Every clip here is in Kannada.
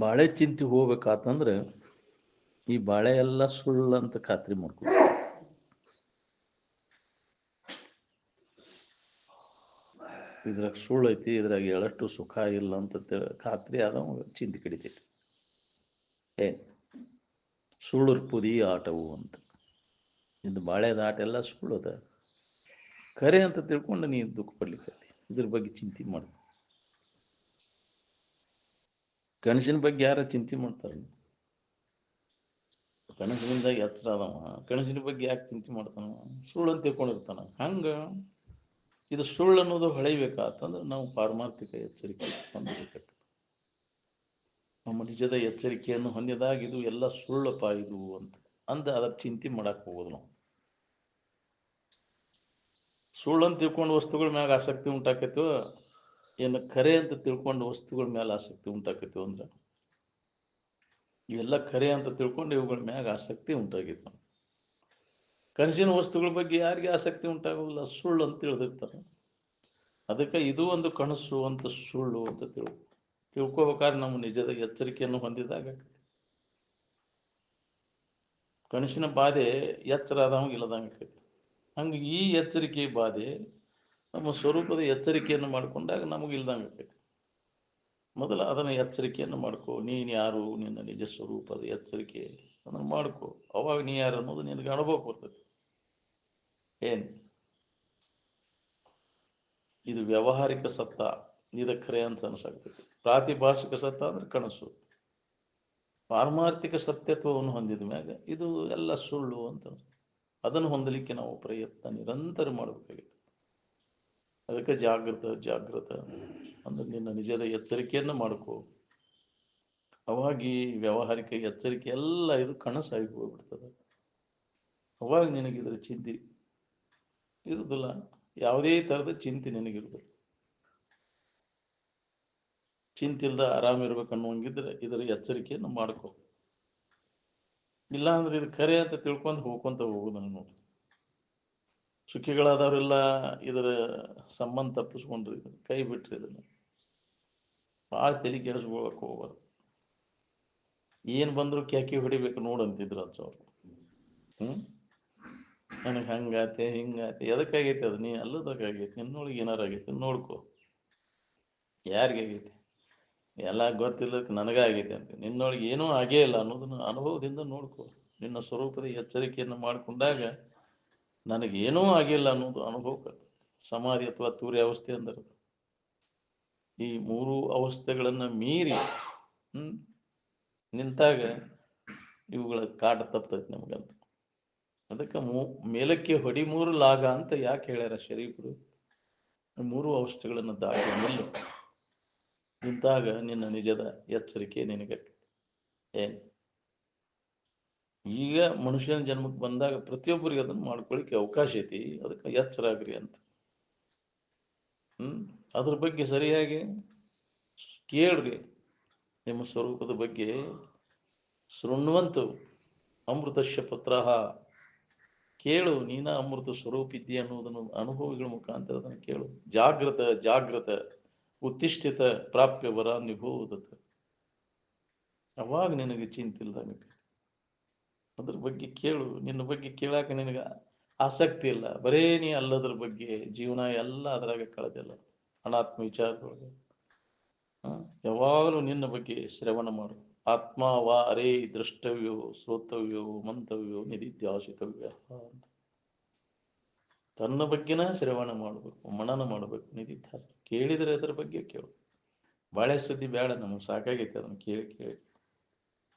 ಬಾಳೆ ಚಿಂತೆ ಹೋಗ್ಬೇಕಾತಂದ್ರೆ ಈ ಬಾಳೆ ಎಲ್ಲ ಸುಳ್ಳು ಅಂತ ಖಾತ್ರಿ ಮಾಡ್ಕೊ. ಇದ್ರಾಗ ಸುಳ್ಳು ಐತಿ, ಇದ್ರಾಗ ಎಳಷ್ಟು ಸುಖ ಇಲ್ಲ ಅಂತ ಖಾತ್ರಿ ಆದ ಚಿಂತೆ ಕಡಿತೈತಿ. ಏನ್ ಸುಳ್ಳು ಪುದಿ ಆಟವು ಅಂತ. ಇದು ಬಾಳೆದ ಆಟ ಎಲ್ಲ ಸುಳ್ಳು ಅದ, ಖರೆ ಅಂತ ತಿಳ್ಕೊಂಡು ನೀನು ದುಃಖ ಪಡ್ಲಿಕ್ಕೆ ಇದ್ರ ಬಗ್ಗೆ ಚಿಂತೆ ಮಾಡ. ಕನಸಿನ ಬಗ್ಗೆ ಯಾರ ಚಿಂತೆ ಮಾಡ್ತಾರ? ಕನಸಿನಿಂದಾಗ ಎಚ್ಚರ ಆದವ ಕನಸಿನ ಬಗ್ಗೆ ಯಾಕೆ ಚಿಂತೆ ಮಾಡ್ತಾನ? ಸುಳ್ಳು ಅಂತ ತಿಳ್ಕೊಂಡಿರ್ತಾನ. ಹಂಗ ಇದು ಸುಳ್ಳು ಅನ್ನೋದು ಹೊಳೆಯಬೇಕಾತಂದ್ರೆ ನಾವು ಪಾರಮಾರ್ಥಿಕ ಎಚ್ಚರಿಕೆ ಹೊಂದಬೇಕು. ನಮ್ಮ ನಿಜದ ಎಚ್ಚರಿಕೆಯನ್ನು ಹೊಂದಿದಾಗ ಇದು ಎಲ್ಲ ಸುಳ್ಳಪ್ಪ ಇದು ಅಂತ ಅದರ ಚಿಂತೆ ಮಾಡಕ್ ಹೋಗೋದು. ನಾವು ಸುಳ್ಳು ಅಂತ ತಿಳ್ಕೊಂಡು ವಸ್ತುಗಳ ಮ್ಯಾಗ ಆಸಕ್ತಿ ಉಂಟಾಕೈತೋ, ಏನು ಖರೆ ಅಂತ ತಿಳ್ಕೊಂಡು ವಸ್ತುಗಳ ಮೇಲೆ ಆಸಕ್ತಿ ಉಂಟಾಕೈತೋ ಅಂದ್ರೆ ಇವೆಲ್ಲ ಖರೆ ಅಂತ ತಿಳ್ಕೊಂಡು ಇವುಗಳ ಮ್ಯಾಗ ಆಸಕ್ತಿ ಉಂಟಾಗಿತ್ತು. ಕನಸಿನ ವಸ್ತುಗಳ ಬಗ್ಗೆ ಯಾರಿಗೆ ಆಸಕ್ತಿ ಉಂಟಾಗೋದಿಲ್ಲ, ಸುಳ್ಳು ಅಂತ ತಿಳಿದಿರ್ತಾರೆ. ಅದಕ್ಕೆ ಇದು ಒಂದು ಕನಸು ಅಂತ ಸುಳ್ಳು ಅಂತ ತಿಳ್ಕೋಬೇಕಾದ್ರೆ ನಮ್ಮ ನಿಜದ ಎಚ್ಚರಿಕೆಯನ್ನು ಹೊಂದಿದಾಗ ಕನಸಿನ ಬಾಧೆ ಎಚ್ಚರ ಆದವಂಗ ಇಲ್ಲದಂಗ ಆಕೈತಿ. ಹಂಗೆ ಈ ಎಚ್ಚರಿಕೆ ಬಾಧೆ ನಮ್ಮ ಸ್ವರೂಪದ ಎಚ್ಚರಿಕೆಯನ್ನು ಮಾಡಿಕೊಂಡಾಗ ನಮಗೆ ಇಲ್ದಂಗೆ ಆಕೈತಿ. ಮೊದಲು ಅದನ್ನು ಎಚ್ಚರಿಕೆಯನ್ನು ಮಾಡ್ಕೋ. ನೀನು ಯಾರು, ನಿನ್ನ ನಿಜ ಸ್ವರೂಪದ ಎಚ್ಚರಿಕೆ ಅದನ್ನು ಮಾಡ್ಕೋ. ಅವಾಗ ನೀ ಯಾರು ಅನ್ನೋದು ನಿನಗೆ ಅನುಭವ ಬರ್ತದೆ. ಏನು ಇದು ವ್ಯಾವಹಾರಿಕ ಸತ್ತ, ಇದು ಖರೆ ಅಂತ ಅನ್ಸಾಗ್ತೈತಿ. ಪ್ರಾತಿಭಾಷಿಕ ಸತ್ತ ಅಂದ್ರೆ ಕನಸು. ಪಾರಮಾರ್ಥಿಕ ಸತ್ಯತ್ವವನ್ನು ಹೊಂದಿದ ಮ್ಯಾಗ ಇದು ಎಲ್ಲ ಸುಳ್ಳು ಅಂತ. ಅದನ್ನು ಹೊಂದಲಿಕ್ಕೆ ನಾವು ಪ್ರಯತ್ನ ನಿರಂತರ ಮಾಡಬೇಕಾಗಿದೆ. ಅದಕ್ಕೆ ಜಾಗೃತ ಅಂದ್ರೆ ನಿನ್ನ ನಿಜದ ಎಚ್ಚರಿಕೆಯನ್ನು ಮಾಡ್ಕೋ. ಅವಾಗಿ ವ್ಯಾವಹಾರಿಕ ಎಚ್ಚರಿಕೆ ಎಲ್ಲ ಇದು ಕನಸಾಗಿ ಹೋಗ್ಬಿಡ್ತದೆ. ಅವಾಗ ನಿನಗಿದ್ರ ಚಿಂತೆ ಇರುವುದಿಲ್ಲ, ಯಾವುದೇ ಥರದ ಚಿಂತೆ ನಿನಗಿರ್ಬೇಕು. ಚಿಂತಿಲ್ದ ಆರಾಮಿರ್ಬೇಕನ್ನುವಂಗಿದ್ರೆ ಇದರ ಎಚ್ಚರಿಕೆಯನ್ನು ಮಾಡ್ಕೋ. ಇಲ್ಲ ಅಂದ್ರೆ ಇದು ಖರೆ ಅಂತ ತಿಳ್ಕೊಂಡು ಹೋಗ್ಕೊಂತ ಹೋಗುದು. ನೋಡಿ, ಸುಖಿಗಳಾದವರೆಲ್ಲ ಇದರ ಸಂಬಂಧ ತಪ್ಪಿಸ್ಕೊಂಡ್ರಿ, ಕೈ ಬಿಟ್ರಿ, ಇದನ್ನು ಭಾಳ ತಲೆ ಕೆಡಿಸ್ಕೊಳಕ್ ಹೋಗ್ಬಾರ್ದು. ಏನು ಬಂದ್ರು ಕ್ಯಾಕಿ ಹೊಡಿಬೇಕು ನೋಡಂತಿದ್ರು ಅನ್ಸವ್ರು. ನನಗೆ ಹಂಗಾತೆ ಹಿಂಗಾತೆ, ಎದಕ್ಕಾಗೈತೆ ಅದು? ನೀ ಅಲ್ಲದಕ್ಕಾಗೈತಿ, ನಿನ್ನೊಳಗೆ ಏನಾರು ಆಗೈತೆ ನೋಡ್ಕೊ. ಯಾರಿಗಾಗೈತಿ? ಎಲ್ಲ ಗೊತ್ತಿಲ್ಲದಕ್ಕೆ ನನಗಾಗೈತೆ ಅಂತ. ನಿನ್ನೊಳಗೆ ಏನೂ ಆಗೇ ಇಲ್ಲ ಅನ್ನೋದನ್ನು ಅನುಭವದಿಂದ ನೋಡ್ಕೊ. ನಿನ್ನ ಸ್ವರೂಪದ ಎಚ್ಚರಿಕೆಯನ್ನು ಮಾಡಿಕೊಂಡಾಗ ನನಗೇನೂ ಆಗಿಲ್ಲ ಅನ್ನೋದು ಅನುಭವ. ಸಮಾಧಿ ಅಥವಾ ತೂರ್ಯ ಅವಸ್ಥೆ ಅಂದರೆ ಈ ಮೂರು ಅವಸ್ಥೆಗಳನ್ನು ಮೀರಿ ನಿಂತಾಗ ಇವುಗಳ ಕಾಟ ತಪ್ಪತೈತಿ ನಮಗಂತ. ಅದಕ್ಕೆ ಮೇಲಕ್ಕೆ ಹೊಡಿ ಮೂರು ಲಾಗ ಅಂತ ಯಾಕೆ ಹೇಳ್ಯಾರ ಶರೀಫರು? ಮೂರು ಅವಸ್ಥೆಗಳನ್ನು ದಾಟಿ ನಿಂತಾಗ ನಿನ್ನ ನಿಜದ ಎಚ್ಚರಿಕೆ ನಿನಗೆ. ಏನು ಈಗ ಮನುಷ್ಯನ ಜನ್ಮಕ್ಕೆ ಬಂದಾಗ ಪ್ರತಿಯೊಬ್ಬರಿಗೆ ಅದನ್ನು ಮಾಡ್ಕೊಳ್ಳಿಕ್ಕೆ ಅವಕಾಶ ಐತಿ. ಅದಕ್ಕೆ ಎಚ್ಚರ ಆಗ್ರಿ ಅಂತ. ಅದ್ರ ಬಗ್ಗೆ ಸರಿಯಾಗಿ ಕೇಳ್ರಿ. ನಿಮ್ಮ ಸ್ವರೂಪದ ಬಗ್ಗೆ ಶೃಣ್ವಂತು ಅಮೃತಶ್ಯ ಪುತ್ರಃ, ಕೇಳು. ನೀನ ಅಮೃತ ಸ್ವರೂಪ ಇದ್ದೀಯ ಅನ್ನೋದನ್ನು ಅನುಭವಿಗಳ ಮುಖಾಂತರ ಅದನ್ನು ಕೇಳು. ಜಾಗೃತ ಉತ್ತಿಷ್ಠಿತ ಪ್ರಾಪ್ಯ ವರ ನಿಭೂದತ. ಅವಾಗ ನಿನಗೆ ಚಿಂತಿಲ್ದಂಗ ಅದ್ರ ಬಗ್ಗೆ ಕೇಳು. ನಿನ್ನ ಬಗ್ಗೆ ಕೇಳಾಕ ನಿನಗೆ ಆಸಕ್ತಿ ಇಲ್ಲ, ಬರೇ ನೀ ಅಲ್ಲದ್ರ ಬಗ್ಗೆ ಜೀವನ ಎಲ್ಲ ಅದರಾಗ ಕಳೆದಿಲ್ಲ. ಅನಾತ್ಮ ವಿಚಾರದೊಳಗೆ ಯಾವಾಗಲೂ ನಿನ್ನ ಬಗ್ಗೆ ಶ್ರವಣ ಮಾಡು. ಆತ್ಮ ವಾ ಅರೇ ದ್ರಷ್ಟವ್ಯೋ ಶ್ರೋತವ್ಯೋ ಮಂತವ್ಯೋ ನಿಧಿಧ್ಯಾಸಿತವ್ಯ ಅಂತ. ತನ್ನ ಬಗ್ಗೆನ ಶ್ರವಣ ಮಾಡಬೇಕು, ಮನನ ಮಾಡಬೇಕು, ನಿಧಿಧ್ಯಾಸ. ಕೇಳಿದರೆ ಅದರ ಬಗ್ಗೆ ಕೇಳು. ಬಾಳೆ ಸುದ್ದಿ ಬೇಡ, ನಮಗೆ ಸಾಕಾಗೈತೆ ಅದನ್ನು ಕೇಳಿ.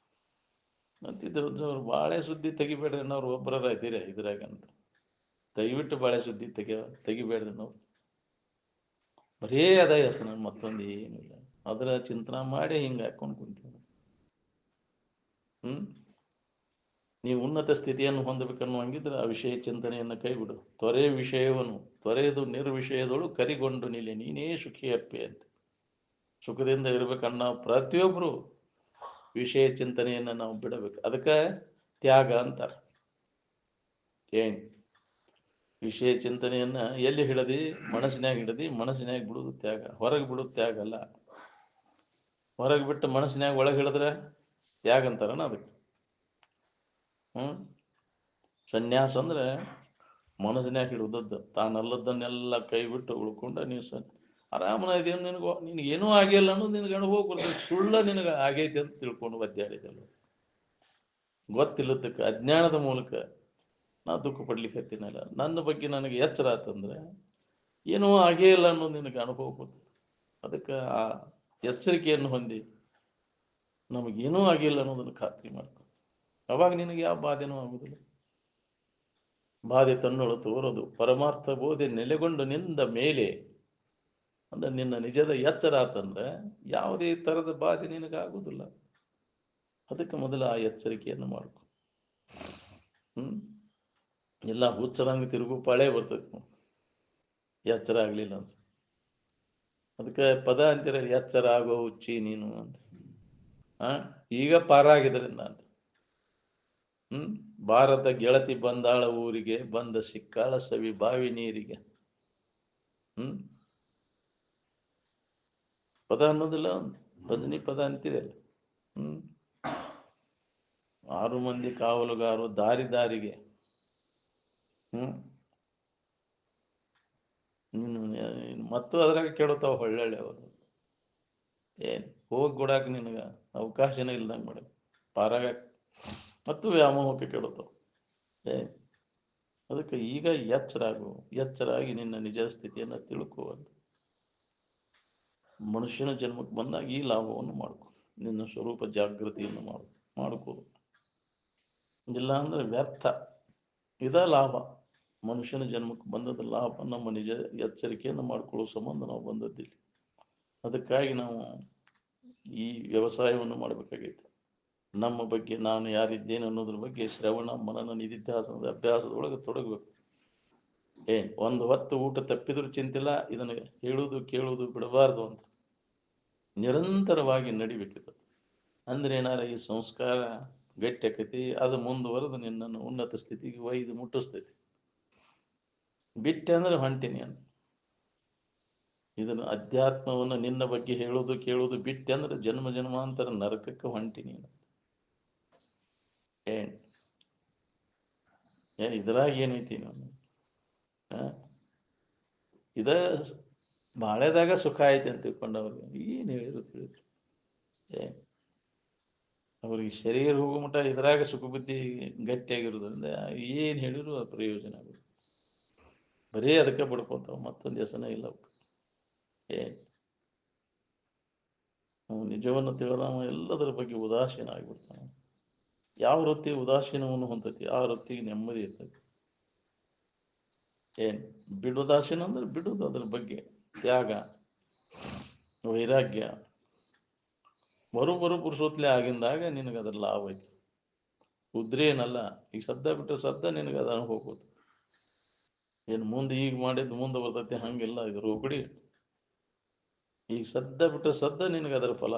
ಮತ್ತಿದ್ದವ್ರು ಬಾಳೆ ಸುದ್ದಿ ತೆಗಿಬೇಡ್ರಿ ಅನ್ನೋರು ಒಬ್ಬರ ಇದ್ದೀರ ಇದ್ರಾಗ ಅಂತ. ದಯವಿಟ್ಟು ಬಾಳೆ ಸುದ್ದಿ ತೆಗಿಬೇಡ್ರಿ ನಾವು. ಬರೇ ಅದ ಹೆಸರು, ಮತ್ತೊಂದು ಏನಿಲ್ಲ. ಅದರ ಚಿಂತನೆ ಮಾಡಿ ಹಿಂಗೆ ಹಾಕೊಂಡು ಕುಂತೀವಿ. ನೀವು ಉನ್ನತ ಸ್ಥಿತಿಯನ್ನು ಹೊಂದಬೇಕನ್ನು ಹಂಗಿದ್ರೆ ಆ ವಿಷಯ ಚಿಂತನೆಯನ್ನು ಕೈಬಿಡು. ತೊರೆದು ನಿರ್ವಿಷಯದಳು ಕರಿಗೊಂಡು ನಿಲ್ಲಿ, ನೀನೇ ಸುಖಿಯಪ್ಪೆ ಅಂತ. ಸುಖದಿಂದ ಇರ್ಬೇಕನ್ನ ಪ್ರತಿಯೊಬ್ಬರು ವಿಷಯ ಚಿಂತನೆಯನ್ನು ನಾವು ಬಿಡಬೇಕು. ಅದಕ್ಕೆ ತ್ಯಾಗ ಅಂತಾರೆ. ಏನು ವಿಷಯ ಚಿಂತನೆಯನ್ನ ಎಲ್ಲಿ ಹಿಡದಿ? ಮನಸ್ಸಿನಾಗ ಹಿಡದಿ. ಮನಸ್ಸಿನಾಗ ಬಿಡುವುದು ತ್ಯಾಗ, ಹೊರಗೆ ಬಿಡುವುದು ತ್ಯಾಗ ಅಲ್ಲ. ಹೊರಗೆ ಬಿಟ್ಟು ಮನಸ್ಸಿನಾಗ ಒಳಗೆ ಹಿಡಿದ್ರೆ ತ್ಯಾಗಂತಾರನ ಅದಕ್ಕೆ. ಸನ್ಯಾಸ ಅಂದ್ರೆ ಮನಸ್ಸಿನಾಗ ಹಿಡಿದದ್ದು, ತಾನಲ್ಲದನ್ನೆಲ್ಲ ಕೈ ಬಿಟ್ಟು ಉಳ್ಕೊಂಡ ನೀವು ಆರಾಮನ ಇದೇನು ನಿನಗೇನೂ ಆಗಿಲ್ಲ ಅನ್ನೋದು ನಿನಗೆ ಅನುಭವ ಬರ್ತದೆ. ಸುಳ್ಳ ನಿನಗೆ ಆಗೈತೆ ಅಂತ ತಿಳ್ಕೊಂಡು ಒದ್ದಾಡಿದಲ್ಲ, ಗೊತ್ತಿಲ್ಲದಕ್ಕೆ ಅಜ್ಞಾನದ ಮೂಲಕ ನಾ ದುಃಖ ಪಡ್ಲಿಕ್ಕತ್ತೀನಲ್ಲ. ನನ್ನ ಬಗ್ಗೆ ನನಗೆ ಎಚ್ಚರ ಆತಂದ್ರೆ ಏನೂ ಆಗೇ ಇಲ್ಲ ಅನ್ನೋದು ನಿನಗೆ ಅನುಭವ ಬರ್ತದೆ. ಅದಕ್ಕೆ ಆ ಎಚ್ಚರಿಕೆಯನ್ನು ಹೊಂದಿ ನಮಗೇನೂ ಆಗಿಲ್ಲ ಅನ್ನೋದನ್ನು ಖಾತ್ರಿ ಮಾಡ್ಕೊ. ಅವಾಗ ನಿನಗೆ ಯಾವ ಬಾಧೆನೂ ಆಗುವುದಿಲ್ಲ. ಬಾಧೆ ತನ್ನೊಳು ತೋರದು ಪರಮಾರ್ಥ ಬೋಧೆ ನೆಲೆಗೊಂಡು ನಿಂದ ಮೇಲೆ ಅಂದ್ರೆ ನಿನ್ನ ನಿಜದ ಎಚ್ಚರ ಆತಂದ್ರೆ ಯಾವುದೇ ಥರದ ಬಾಧೆ ನಿನಗಾಗುವುದಿಲ್ಲ. ಅದಕ್ಕೆ ಮೊದಲು ಆ ಎಚ್ಚರಿಕೆಯನ್ನು ಮಾಡ್ಕೊ. ಎಲ್ಲ ಹುಚ್ಚರಂಗ ತಿರುಗು ಪಾಳೆ ಬರ್ತೈತಿ ಎಚ್ಚರ ಆಗಲಿಲ್ಲ ಅಂತ. ಅದಕ್ಕೆ ಪದ ಅಂತೀರ, ಎಚ್ಚರ ಆಗೋ ಹುಚ್ಚಿ ನೀನು ಅಂತ. ಈಗ ಪಾರಾಗಿದ್ರಿಂದ ಅಂತ. ಭಾರತ ಗೆಳತಿ ಬಂದಾಳ ಊರಿಗೆ, ಬಂದ ಸಿಕ್ಕಾಳ ಸವಿ ಬಾವಿ ನೀರಿಗೆ. ಪದ ಅನ್ನೋದಿಲ್ಲ, ಭಜನಿ ಪದ ಅಂತಿದೆಯಲ್ಲ. 6 ಮಂದಿ ಕಾವಲುಗಾರು ದಾರಿ ದಾರಿಗೆ. ಮತ್ತು ಅದ್ರಾಗ ಕೇಳುತ್ತಾವ ಹೊಳ್ಳಳ್ಳಿ ಅವರು. ಏನ್ ಹೋಗಿ ಕೊಡಾಕ ನಿನಗ ಅವಕಾಶನೇ ಇಲ್ದಂಗೆ ಮಾಡ ಪಾರಾಗ ಮತ್ತು ವ್ಯಾಮೋಹಕ್ಕೆ ಕೇಳುತ್ತಾವ. ಅದಕ್ಕೆ ಈಗ ಎಚ್ಚರಾಗಿ ನಿನ್ನ ನಿಜ ಸ್ಥಿತಿಯನ್ನು ತಿಳ್ಕೋದು. ಮನುಷ್ಯನ ಜನ್ಮಕ್ಕೆ ಬಂದಾಗ ಈ ಲಾಭವನ್ನು ಮಾಡ್ಕೊ, ನಿನ್ನ ಸ್ವರೂಪ ಜಾಗೃತಿಯನ್ನು ಮಾಡ್ಕೋದು. ಇಲ್ಲ ಅಂದ್ರೆ ವ್ಯರ್ಥ. ಇದ ಲಾಭ, ಮನುಷ್ಯನ ಜನ್ಮಕ್ಕೆ ಬಂದದ ಲಾಭ. ನಮ್ಮ ನಿಜ ಎಚ್ಚರಿಕೆಯನ್ನು ಮಾಡ್ಕೊಳ್ಳೋ ಸಂಬಂಧ ನಾವು ಬಂದದ್ದಿಲ್ಲ. ಅದಕ್ಕಾಗಿ ನಾವು ಈ ವ್ಯವಸಾಯವನ್ನು ಮಾಡಬೇಕಾಗಿತ್ತು. ನಮ್ಮ ಬಗ್ಗೆ ನಾನು ಯಾರಿದ್ದೇನೆ ಅನ್ನೋದ್ರ ಬಗ್ಗೆ ಶ್ರವಣ ಮನನ ನಿಧಿಧ್ಯಾಸನದ ಅಭ್ಯಾಸದೊಳಗೆ ತೊಡಗಬೇಕು. ಒಂದು ಹೊತ್ತು ಊಟ ತಪ್ಪಿದ್ರೂ ಚಿಂತಿಲ್ಲ, ಇದನ್ನು ಹೇಳುವುದು ಕೇಳುವುದು ಬಿಡಬಾರ್ದು ಅಂತ ನಿರಂತರವಾಗಿ ನಡಿಬೇಕಿತ್ತು. ಅಂದ್ರೆ ಏನಾರ ಈ ಸಂಸ್ಕಾರ ಗಟ್ಟಿ ಆಕೈತಿ, ಅದು ಮುಂದುವರೆದು ನಿನ್ನನ್ನು ಉನ್ನತ ಸ್ಥಿತಿಗೆ ಒಯ್ದು ಮುಟ್ಟಿಸ್ತೈತಿ. ಬಿಟ್ಟೆ ಅಂದ್ರೆ ಹೊಂಟೀನಿ ಅಂತ. ಇದನ್ನು ಅಧ್ಯಾತ್ಮವನ್ನು ನಿನ್ನ ಬಗ್ಗೆ ಹೇಳೋದು ಕೇಳೋದು ಬಿಟ್ಟೆ ಅಂದ್ರೆ ಜನ್ಮ ಜನ್ಮಾಂತರ ನರಕಕ್ಕೆ ಹೊಂಟೀನಿ. ಇದ್ರಾಗ ಏನೈತಿ ನಾನು ಇದ ಬಾಳೆದಾಗ ಸುಖ ಐತಿ ಅಂತ ತಿಳ್ಕೊಂಡವ್ರಿಗೆ ಏನು ಹೇಳಿದ್ರು ತಿಳಿದ್ರು. ಅವ್ರಿಗೆ ಶರೀರ ಹೋಗೋ ಮಟ್ಟ ಇದ್ರಾಗ ಸುಖ ಬುದ್ಧಿ ಗಟ್ಟಿಯಾಗಿರೋದ್ರಿಂದ ಏನು ಹೇಳಿದ್ರು ಅದು ಪ್ರಯೋಜನ ಆಗುತ್ತೆ. ಬರೀ ಅದಕ್ಕೆ ಬಡ್ಕೊತಾವ, ಮತ್ತೊಂದು ಹೆಸನೇ ಇಲ್ಲ. ನಾವು ನಿಜವನ್ನು ತಿಳಿದವ ಎಲ್ಲದರ ಬಗ್ಗೆ ಉದಾಸೀನ ಆಗಿಬಿಡ್ತಾನೆ. ಯಾವ ವೃತ್ತಿ ಉದಾಸೀನವನ್ನು ಹೊಂದತಿ ಆ ವೃತ್ತಿಗೆ ನೆಮ್ಮದಿ ಇರ್ತೈತಿ. ಬಿಡುದಾಸೀನ ಅಂದ್ರೆ ಬಿಡುದು, ಅದ್ರ ಬಗ್ಗೆ ತ್ಯಾಗ ವೈರಾಗ್ಯ ಬರು ಪುರುಷೋತ್ಲೆ ಆಗಿಂದಾಗ ನಿನಗೆ ಅದ್ರ ಲಾಭ ಐತಿ. ಉದ್ರಿ ಏನಲ್ಲ, ಈಗ ಸದ್ದ ಬಿಟ್ಟು ಸದ್ದ ನಿನಗೆ ಅದ ಹೋಗೋದು. ಏನು ಮುಂದೆ ಈಗ ಮಾಡಿದ್ದು ಮುಂದೆ ಬರ್ತೈತಿ ಹಂಗಿಲ್ಲ. ಇದು ರೋಗಡಿ. ಈಗ ಸದ್ದ ಬಿಟ್ಟು ಸದ್ದ ನಿನಗೆ ಅದರ ಫಲ.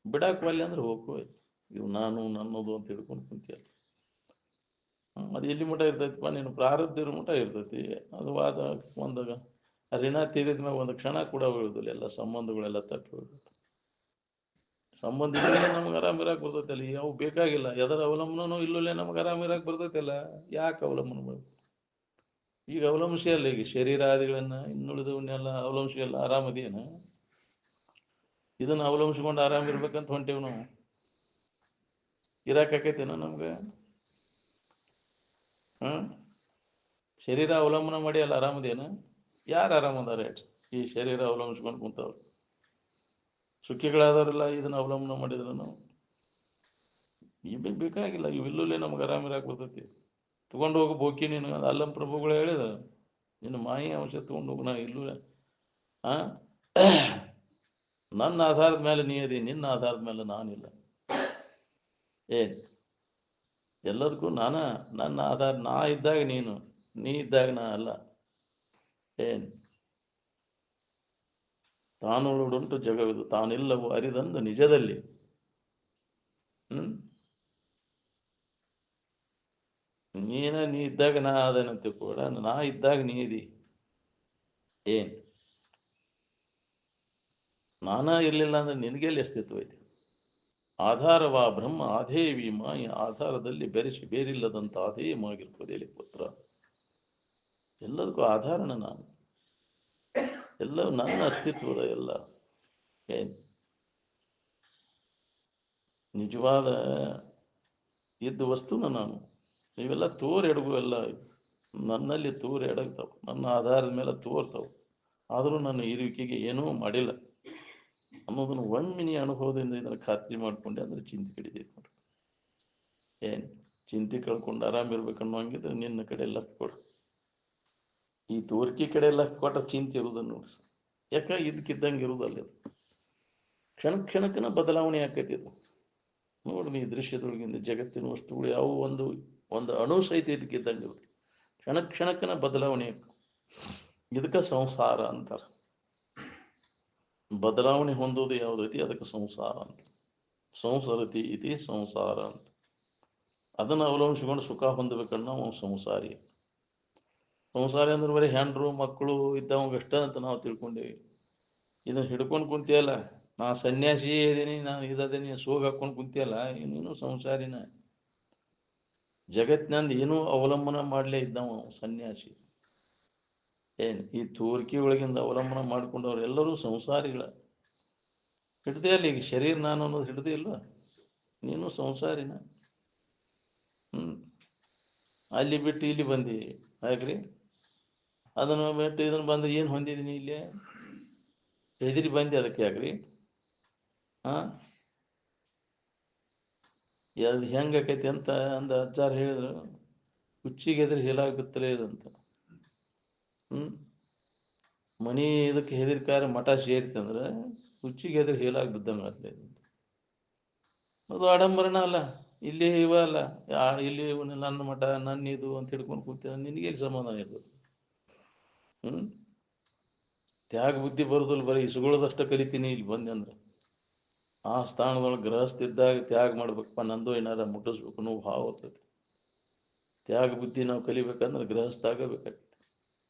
ಬಿಡಾಕ್ ಒಲ್ಲೆ ಅಂದ್ರೆ ಹೋಗ್ಕೋಯ್ತು. ಇವು ನಾನು ನನ್ನದು ಅಂತ ಹಿಡ್ಕೊಂಡು ಕುಂತಿಯಲ್ಲ, ಅದು ಎಲ್ಲಿ ಮಠ ಇರ್ತೈತಿಪ್ಪ, ನೀನು ಪ್ರಾರಬ್ಧ ಇರೋ ಮಠ ಇರ್ತೈತಿ. ಅದು ವಾದ ಒಂದು ಋಣ ತೀರಿದ ಮ್ಯಾಗ ಒಂದು ಕ್ಷಣ ಕೂಡ ಉಳಿದಿಲ್ಲ. ಎಲ್ಲ ಸಂಬಂಧಗಳೆಲ್ಲ ತಪ್ಪಿ ಹೋಗ್ತೈತಿ. ಸಂಬಂಧ ಇಲ್ಲೇ ನಮ್ಗೆ ಆರಾಮ್ ಇರಾಕ್ ಬರ್ತೈತಲ್ಲ, ಯಾವ ಬೇಕಾಗಿಲ್ಲ. ಎದರ ಅವಲಂಬನೂ ಇಲ್ಲೇ ನಮ್ಗೆ ಆರಾಮ್ ಇರಾಕ್ ಬರ್ತೈತಲ್ಲ, ಯಾಕೆ ಅವಲಂಬನ ಮಾಡ್ಬೇಕು? ಈಗ ಅವಲಂಬಿಸಿ ಅಲ್ಲ, ಈಗ ಶರೀರಾದಿಗಳನ್ನ ಇನ್ನುಳಿದವನ್ನೆಲ್ಲ ಅವಲಂಬಿಸಿ ಅಲ್ಲ, ಆರಾಮದೇನ? ಇದನ್ನ ಅವಲಂಬಿಸ್ಕೊಂಡು ಆರಾಮ್ ಇರ್ಬೇಕಂತ ಹೊಂಟೇವ್ ನಾವು. ಇರಾಕೈತೇನ ನಮ್ಗೆ? ಶರೀರ ಅವಲಂಬನ ಮಾಡಿ ಅಲ್ಲ ಆರಾಮದೇನ? ಯಾರು ಆರಾಮದಾರ ಈ ಶರೀರ ಅವಲಂಬಿಸ್ಕೊಂಡು ಕುಂತವ್ರು? ಸುಖಿಗಳಾದವರೆಲ್ಲ ಇದನ್ನ ಅವಲಂಬನ ಮಾಡಿದ್ರು ನಾವು. ಬೇಕಾಗಿಲ್ಲ, ಇವಿಲ್ಲೇ ನಮ್ಗೆ ಆರಾಮ್ ಇರಾಕ್ ಬರ್ತೈತಿ. ತಗೊಂಡು ಹೋಗೋ ಬೋಕಿ ನೀನು. ಅಲ್ಲಂ ಪ್ರಭುಗಳು ಹೇಳಿದ, ನಿನ್ನ ಮಾಯಿ ಅಂಶ ತಗೊಂಡು ಹೋಗು. ನಾ ಇಲ್ಲೂ ನನ್ನ ಆಧಾರದ ಮೇಲೆ ನೀ ಅದಿ, ನಿನ್ನ ಆಧಾರದ ಮೇಲೆ ನಾನಿಲ್ಲ. ಎಲ್ಲದಕ್ಕೂ ನನ್ನ ಆಧಾರ ನಾ ಇದ್ದಾಗ ನೀನು, ನೀ ಇದ್ದಾಗ ನಾ ಅಲ್ಲ. ತಾನುಳುಡುಂಟು ಜಗವಿದು, ತಾನಿಲ್ಲವು ಅರಿದಂದು ನಿಜದಲ್ಲಿ. ನೀ ಇದ್ದಾಗ ನಾ ಅದೇನಂತ ಕೂಡ, ನಾ ಇದ್ದಾಗ ನೀ ಇದಿ. ನಾನಾ ಇರಲಿಲ್ಲ ಅಂದ್ರೆ ನಿನಗೆಲ್ಲಿ ಅಸ್ತಿತ್ವ ಐತಿ? ಆಧಾರವಾ ಬ್ರಹ್ಮ ಆಧೇವಿ ಮಾಯ, ಆಧಾರದಲ್ಲಿ ಬೆರೆಸಿ ಬೇರಿಲ್ಲದಂತ ಆಧೇಯವಾಗಿರ್ತದೆ ಪುತ್ರ. ಎಲ್ಲದಕ್ಕೂ ಆಧಾರಣ ನಾನು, ಎಲ್ಲ ನನ್ನ ಅಸ್ತಿತ್ವದ ಎಲ್ಲ ಏನ್ ನಿಜವಾದ ಇದ್ದ ವಸ್ತುನ ನಾನು. ಇವೆಲ್ಲ ತೋರ್ ಎಡಗು ಎಲ್ಲ ನನ್ನಲ್ಲಿ ತೋರ್ ಎಡಗ್ತಾವ, ನನ್ನ ಆಧಾರದ ಮೇಲೆ ತೋರ್ತಾವ. ಆದರೂ ನನ್ನ ಇರುವಿಕೆಗೆ ಏನೂ ಮಾಡಿಲ್ಲ ಅನ್ನೋದನ್ನು ಒಮ್ಮಿನಿ ಅನುಭವದಿಂದ ಇದನ್ನು ಖಾತ್ರಿ ಮಾಡ್ಕೊಂಡೆ ಅಂದ್ರೆ ಚಿಂತೆ ಕಡಿದೆ ನೋಡ್ರಿ. ಏನ್ ಚಿಂತೆ ಕಳ್ಕೊಂಡು ಆರಾಮಿರ್ಬೇಕನ್ನೋ ಹಂಗಿದ್ರೆ ನಿನ್ನ ಕಡೆ ಲಕ್ ಕೊಡು. ಈ ತೋರಿಕೆ ಕಡೆ ಲಕ್ ಕೊಟ್ಟ ಚಿಂತೆ ಇರುವುದನ್ನು ನೋಡ್ರಿ. ಯಾಕ ಇದಕ್ಕಿದ್ದಂಗೆ ಇರುವುದಲ್ಲ ಇದು. ಕ್ಷಣ ಕ್ಷಣಕ್ಕನ ಬದಲಾವಣೆ ಆಕೈತಿ ಇದು. ನೋಡ್ರಿ ಈ ದೃಶ್ಯದೊಳಗಿಂದ ಜಗತ್ತಿನ ವಸ್ತುಗಳು ಯಾವ ಒಂದು ಒಂದು ಅಣು ಸಹಿತ ಇದಕ್ಕಿದ್ದಂಗೆ ಇರುತ್ತೆ. ಕ್ಷಣ ಕ್ಷಣಕ್ಕನ ಬದಲಾವಣೆ. ಇದಕ್ಕೆ ಸಂಸಾರ ಅಂತಾರೆ. ಬದಲಾವಣೆ ಹೊಂದೋದು ಯಾವುದೈತಿ ಅದಕ್ಕೆ ಸಂಸಾರ ಅಂತ. ಸಂಸರತಿ ಇತಿ ಸಂಸಾರ ಅಂತ. ಅದನ್ನು ಅವಲಂಬಿಸಿಕೊಂಡು ಸುಖ ಹೊಂದಬೇಕನ್ನೋ ನಾವು ಸಂಸಾರಿ. ಸಂಸಾರಿ ಅಂದ್ರೆ ಬರೀ ಹೆಂಡ್ರು ಮಕ್ಕಳು ಇದ್ದವಂಗಷ್ಟ ಅಂತ ನಾವು ತಿಳ್ಕೊಂಡೇವಿ. ಇದನ್ನ ಹಿಡ್ಕೊಂಡು ಕುಂತಿಯಲ್ಲ, ನಾ ಸನ್ಯಾಸಿ ಇದೀನಿ, ನಾನು ಇದೀನಿ ಸೋಗ ಹಾಕೊಂಡು ಕುಂತಿಯಲ್ಲ, ನೀನು ಸಂಸಾರಿನ. ಜಗತ್ತಿನಂದು ಏನೂ ಅವಲಂಬನ ಮಾಡಲೇ ಇದ್ದವ ಸನ್ಯಾಸಿ. ಈ ತೋರಿಕೆ ಒಳಗಿಂದ ಅವಲಂಬನ ಮಾಡ್ಕೊಂಡವ್ರು ಎಲ್ಲರೂ ಸಂಸಾರಿಗಳ. ಹಿಡ್ದೇ ಅಲ್ಲ ಈಗ ಶರೀರ ನಾನು ಅನ್ನೋದು ಹಿಡ್ದೇ ಇಲ್ವ, ನೀನು ಸಂಸಾರಿನ. ಅಲ್ಲಿ ಬಿಟ್ಟು ಇಲ್ಲಿ ಬಂದಿ ಹಾಗ್ರಿ. ಅದನ್ನು ಬಿಟ್ಟು ಇದನ್ನು ಬಂದು ಏನು ಹೊಂದಿದ್ದೀನಿ ಇಲ್ಲಿ ಹೆದರಿ ಬಂದಿ. ಅದಕ್ಕೆ ಯಾಕ್ರಿ ಅದು ಹೆಂಗಾಕೈತಿ ಅಂತ ಅಂದ ಅಜ್ಜಾರು ಹೇಳಿದ್ರು. ಹುಚ್ಚಿಗೆ ಎದುರು ಹೇಲಾಗಿ ಬಿತ್ತಲೇ ಇದಂತ. ಮನಿ ಇದಕ್ಕೆ ಹೆದರ್ಕಾರ ಮಠ ಸೇರಿತಂದ್ರೆ ಹುಚ್ಚಿಗೆ ಎದುರು ಹೇಲಾಗಿ ಬಿದ್ದಂಗೆ ಆಗ್ತದೆ. ಅದು ಆಡಂಬರಣ ಅಲ್ಲ, ಇಲ್ಲಿ ಇವ ಅಲ್ಲ. ಇಲ್ಲಿ ನನ್ನ ಮಠ ನನ್ನ ಇದು ಅಂತ ಹಿಡ್ಕೊಂಡು ಕೂತ ನಿನಗೆ ಸಮಾಧಾನ ಇರ್ತದೆ. ತ್ಯಾಗ ಬುದ್ಧಿ ಬರೋದಿಲ್ಲ, ಬರೀ ಇಸ್ಕೊಳ್ಳೋದಷ್ಟ ಕಲಿತೀನಿ ಇಲ್ಲಿ ಬಂದೆ ಅಂದ್ರೆ. ಆ ಸ್ಥಾನದೊಳಗೆ ಗೃಹಸ್ಥಿದ್ದಾಗ ತ್ಯಾಗ ಮಾಡ್ಬೇಕಪ್ಪ, ನಂದು ಏನಾರ ಮುಟ್ಟಿಸ್ಬೇಕು ಅನ್ನೋ ಭಾವ ಆಗ್ತದೆ. ತ್ಯಾಗ ಬುದ್ಧಿ ನಾವು ಕಲಿಬೇಕಂದ್ರೆ ಗೃಹಸ್ಥ ಆಗಬೇಕಾಗ್ತದೆ.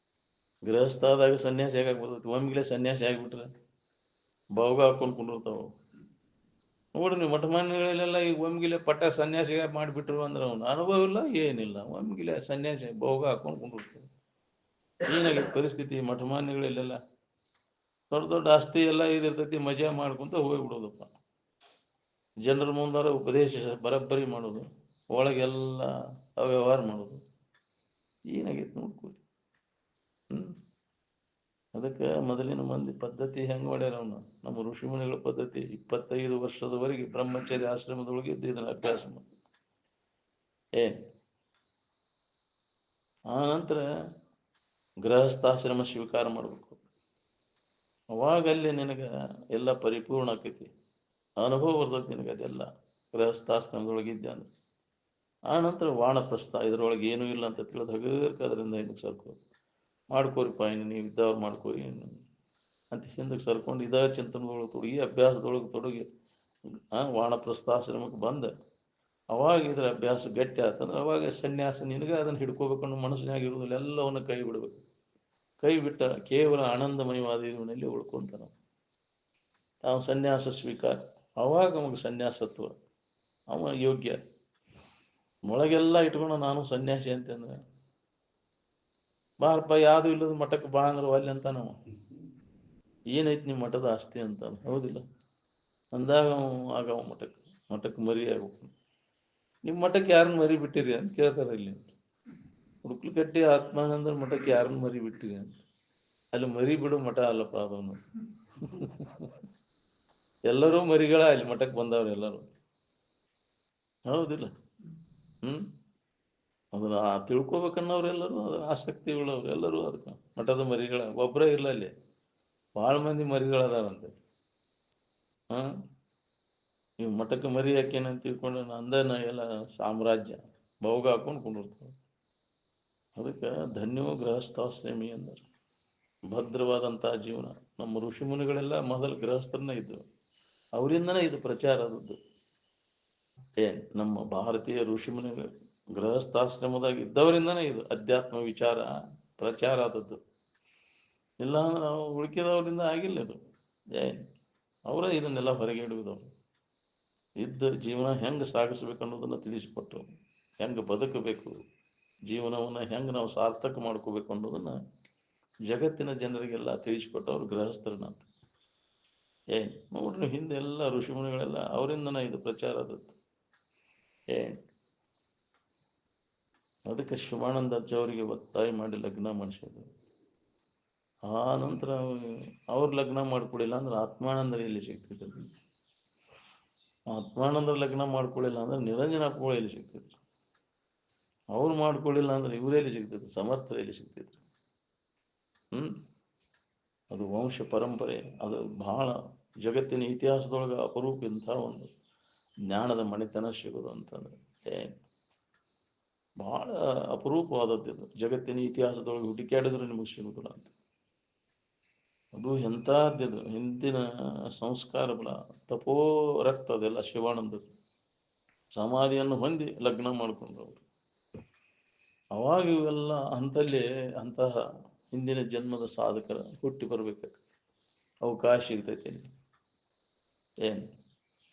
ಗೃಹಸ್ಥ ಆದಾಗ ಸನ್ಯಾಸಿ ಆಗಾಕ ಬರ್ತೈತಿ. ಒಮ್ಮಿಗ್ಲೇ ಸನ್ಯಾಸಿ ಆಗಿಬಿಟ್ರೆ ಬಾವುಗ ಹಾಕೊಂಡು ಕುಂಡಿರ್ತಾವ. ನೋಡ್ರಿ ನೀವು ಮಠ ಮಾನ್ಯಗಳೆಲ್ಲ ಈಗ ಒಮ್ಗಿಲೆ ಪಟ್ಟ ಸನ್ಯಾಸಿ ಮಾಡಿಬಿಟ್ರು ಅಂದ್ರೆ ಅವ್ನು ಅನುಭವ ಇಲ್ಲ ಏನಿಲ್ಲ, ಒಮ್ಗಿಲೆ ಸನ್ಯಾಸಿ ಬಾವುಗ ಹಾಕೊಂಡು ಕುಂಡಿರ್ತಾರೆ. ಏನಾಗಿದೆ ಪರಿಸ್ಥಿತಿ? ಮಠ ಮಾನ್ಯಗಳಲ್ಲೆಲ್ಲ ದೊಡ್ಡ ದೊಡ್ಡ ಆಸ್ತಿ ಎಲ್ಲ ಇದಿರ್ತೈತಿ, ಮಜಾ ಮಾಡ್ಕೊಂತ ಹೋಗ್ಬಿಡೋದಪ್ಪ. ಜನರ ಮುಂದಾರ ಉಪದೇಶ ಬರಬ್ಬರಿ ಮಾಡೋದು, ಒಳಗೆಲ್ಲ ಅವ್ಯವಹಾರ ಮಾಡೋದು. ಏನಾಗೈತೆ ನೋಡ್ಕೊಳ್ಳಿ. ಅದಕ್ಕೆ ಮೊದಲಿನ ಮಂದಿ ಪದ್ಧತಿ ಹೆಂಗೆ ಮಾಡ್ಯಾರ ಅವನು, ನಮ್ಮ ಋಷಿಮುನಿಗಳ ಪದ್ಧತಿ 25 ವರ್ಷದವರೆಗೆ ಬ್ರಹ್ಮಚರ್ಯ ಆಶ್ರಮದೊಳಗೆ ಇದ್ದು ಇದನ್ನು ಅಭ್ಯಾಸ ಮಾಡಿ ಆ ನಂತರ ಗೃಹಸ್ಥಾಶ್ರಮ ಸ್ವೀಕಾರ ಮಾಡಬೇಕು. ಅವಾಗಲ್ಲಿ ನಿನಗೆ ಎಲ್ಲ ಪರಿಪೂರ್ಣ ಆಕೈತಿ, ಅನುಭವ ಬರ್ತೈತಿ ನಿನಗೆ. ಅದೆಲ್ಲ ಗೃಹಸ್ಥಾಶ್ರಮದೊಳಗಿದ್ದೆ ಅಂದ್ರೆ ಆ ನಂತರ ವಾನಪ್ರಸ್ಥ, ಇದರೊಳಗೆ ಏನೂ ಇಲ್ಲ ಅಂತ ತಿಳಿದು ಹಗರ್ಕ ಅದರಿಂದ ಹಿಂದಕ್ಕೆ ಸರ್ಕೋ ಮಾಡ್ಕೋರಿಪ್ಪ, ಇನ್ನು ನೀವು ಇದ್ದವ್ರು ಮಾಡ್ಕೋರಿ ಅಂತ ಹಿಂದಕ್ಕೆ ಸರ್ಕೊಂಡು ಇದ ಚಿಂತನದೊಳಗೆ ತೊಡಗಿ ಅಭ್ಯಾಸದೊಳಗೆ ತೊಡಗಿ ವಾನಪ್ರಸ್ಥಾಶ್ರಮಕ್ಕೆ ಬಂದ ಅವಾಗ ಇದ್ರ ಅಭ್ಯಾಸ ಗಟ್ಟಿ ಆತಂದ್ರೆ ಅವಾಗ ಸನ್ಯಾಸ ನಿನಗೆ ಅದನ್ನು ಹಿಡ್ಕೋಬೇಕನ್ನೋ ಮನಸ್ಸಿನಾಗ ಇರುವುದಿಲ್ಲ. ಎಲ್ಲವನ್ನು ಕೈ ಬಿಡಬೇಕು. ಕೈ ಬಿಟ್ಟ ಕೇವಲ ಆನಂದಮಯವಾದ ಇವನಲ್ಲಿ ಉಳ್ಕೊಂತಾನ ತಾವು ಸನ್ಯಾಸ ಸ್ವೀಕಾರ. ಅವಾಗ ನಮಗೆ ಸನ್ಯಾಸತ್ವ ಅವ ಯೋಗ್ಯ. ಮೊಳಗೆಲ್ಲ ಇಟ್ಕೊಂಡು ನಾನು ಸನ್ಯಾಸಿ ಅಂತಂದ್ರೆ ಬಾರಪ್ಪ ಯಾವುದು ಇಲ್ಲದ ಮಠಕ್ಕೆ ಬಾ ಅಂದ್ರೆ ಅಲ್ಲಿ ಅಂತ ನಾವು ಏನೈತಿ ನಿಮ್ಮ ಮಠದ ಆಸ್ತಿ ಅಂತ, ಹೌದಿಲ್ಲ ಅಂದಾಗ ಆಗವ ಮಠಕ್ಕೆ ಮರಿ ಆಗ್ಬೇಕು. ನಿಮ್ಮ ಮಠಕ್ಕೆ ಯಾರನ್ನ ಮರಿ ಬಿಟ್ಟಿರಿ ಅಂತ ಕೇಳ್ತಾರೆ. ಇಲ್ಲಿ ಹುಡುಕ್ಲುಕಟ್ಟಿ ಆತ್ಮಾನಂದ ಮಠಕ್ಕೆ ಯಾರನ್ನ ಮರಿ ಬಿಟ್ಟಿರಿ ಅಂತ. ಅಲ್ಲಿ ಮರಿ ಬಿಡು ಮಠ ಅಲ್ಲಪ್ಪ ಅದನ್ನು. ಎಲ್ಲರೂ ಮರಿಗಳ ಅಲ್ಲಿ ಮಠಕ್ಕೆ ಬಂದವ್ರು ಎಲ್ಲರೂ, ಹೌದಿಲ್ಲ? ಅದನ್ನ ತಿಳ್ಕೊಬೇಕನ್ನೋರೆಲ್ಲರೂ, ಆಸಕ್ತಿ ಉಳ್ಳವ್ರು ಎಲ್ಲರೂ ಅದಕ್ಕೆ ಮಠದ ಮರಿಗಳ. ಒಬ್ಬರೇ ಇಲ್ಲ ಅಲ್ಲಿ, ಭಾಳ ಮಂದಿ ಮರಿಗಳದಾರಂತೆ. ನೀವು ಮಠಕ್ಕೆ ಮರಿ ಹಾಕೇನಂತ ತಿಳ್ಕೊಂಡು ಅಂದನ ಎಲ್ಲ ಸಾಮ್ರಾಜ್ಯ ಬಹುಗ ಹಾಕೊಂಡು ಕುಂಡಿರ್ತಾರೆ. ಅದಕ್ಕೆ ಧನ್ಯೋ ಗೃಹಸ್ಥಾಶ್ರಮಿ ಅಂದರೆ ಭದ್ರವಾದಂತಹ ಜೀವನ. ನಮ್ಮ ಋಷಿ ಮುನಿಗಳೆಲ್ಲ ಮೊದಲು ಗೃಹಸ್ಥರನ್ನ ಇದ್ದರು, ಅವರಿಂದನೇ ಇದು ಪ್ರಚಾರ ಆದದ್ದು. ನಮ್ಮ ಭಾರತೀಯ ಋಷಿ ಮುನಿಗಳು ಗೃಹಸ್ಥಾಶ್ರಮದಾಗ ಇದ್ದವರಿಂದನೇ ಇದು ಅಧ್ಯಾತ್ಮ ವಿಚಾರ ಪ್ರಚಾರ ಆದದ್ದು. ಇಲ್ಲ ಅಂದ್ರೆ ನಾವು ಉಳಿಕೆದವರಿಂದ ಆಗಿಲ್ಲ ಇದು. ಅವರೇ ಇದನ್ನೆಲ್ಲ ಹೊರಗೆ ಇಡುವುದವರು. ಇದ್ದ ಜೀವನ ಹೆಂಗೆ ಸಾಗಿಸ್ಬೇಕು ಅನ್ನೋದನ್ನು ತಿಳಿಸಿಕೊಟ್ಟರು. ಹೆಂಗೆ ಬದುಕಬೇಕು, ಜೀವನವನ್ನು ಹೆಂಗೆ ನಾವು ಸಾರ್ಥಕ ಮಾಡ್ಕೋಬೇಕು ಅನ್ನೋದನ್ನು ಜಗತ್ತಿನ ಜನರಿಗೆಲ್ಲ ತಿಳಿಸಿಕೊಟ್ಟವ್ರು ಗೃಹಸ್ಥರನ್ನ. ನೋಡ್ರಿ, ಹಿಂದೆ ಎಲ್ಲ ಋಷಿಮುನಿಗಳೆಲ್ಲ ಅವರಿಂದನೇ ಇದು ಪ್ರಚಾರ ಆದದ್ದು. ಅದಕ್ಕೆ ಶಿವಾನಂದಾಜಿ ಅವರಿಗೆ ಒತ್ತಾಯ ಮಾಡಿ ಲಗ್ನ ಮಾಡಿಸಿದ್ರು. ಆ ನಂತರ ಅವ್ರು ಲಗ್ನ ಮಾಡ್ಕೊಳಿಲ್ಲ ಅಂದ್ರೆ ಆತ್ಮಾನಂದರು ಎಲ್ಲಿ ಸಿಗ್ತಿದ್ರು, ಆತ್ಮಾನಂದರ ಲಗ್ನ ಮಾಡ್ಕೊಳ್ಳಿಲ್ಲ ಅಂದ್ರೆ ನಿರಂಜನ ಅಪ್ಪಗಳು ಎಲ್ಲಿ ಸಿಗ್ತಿದ್ರು, ಅವ್ರು ಮಾಡ್ಕೊಳ್ಳಿಲ್ಲ ಅಂದ್ರೆ ಇವರೆಲ್ಲಿ ಸಿಗ್ತಿದ್ರು, ಸಮರ್ಥರೆಲ್ಲಿ ಸಿಗ್ತಿದ್ರು. ಅದು ವಂಶ ಪರಂಪರೆ, ಅದು ಬಹಳ ಜಗತ್ತಿನ ಇತಿಹಾಸದೊಳಗೆ ಅಪರೂಪ ಇಂಥ ಒಂದು ಜ್ಞಾನದ ಮಣಿತನ ಸಿಗೋದು ಅಂತಂದ್ರೆ ಬಹಳ ಅಪರೂಪವಾದದ್ದು. ಜಗತ್ತಿನ ಇತಿಹಾಸದೊಳಗೆ ಹುಡುಕಾಡಿದ್ರೆ ನಿಮಗೆ ಸಿಗುದಿಲ್ಲ ಅಂತ. ಅದು ಎಂಥದ್ದು ಹಿಂದಿನ ಸಂಸ್ಕಾರ ಬಲ, ತಪೋ ರಕ್ತ, ಅದೆಲ್ಲ ಶಿವಾನಂದ ಸಮಾಧಿಯನ್ನು ಹೊಂದಿ ಲಗ್ನ ಮಾಡ್ಕೊಂಡವರು. ಅವಾಗ ಇವೆಲ್ಲ ಅಂತಲ್ಲಿ ಅಂತಹ ಹಿಂದಿನ ಜನ್ಮದ ಸಾಧಕರ ಹುಟ್ಟಿ ಬರ್ಬೇಕಾಗ್ತದೆ, ಅವಕಾಶ ಸಿಗ್ತೈತೆ.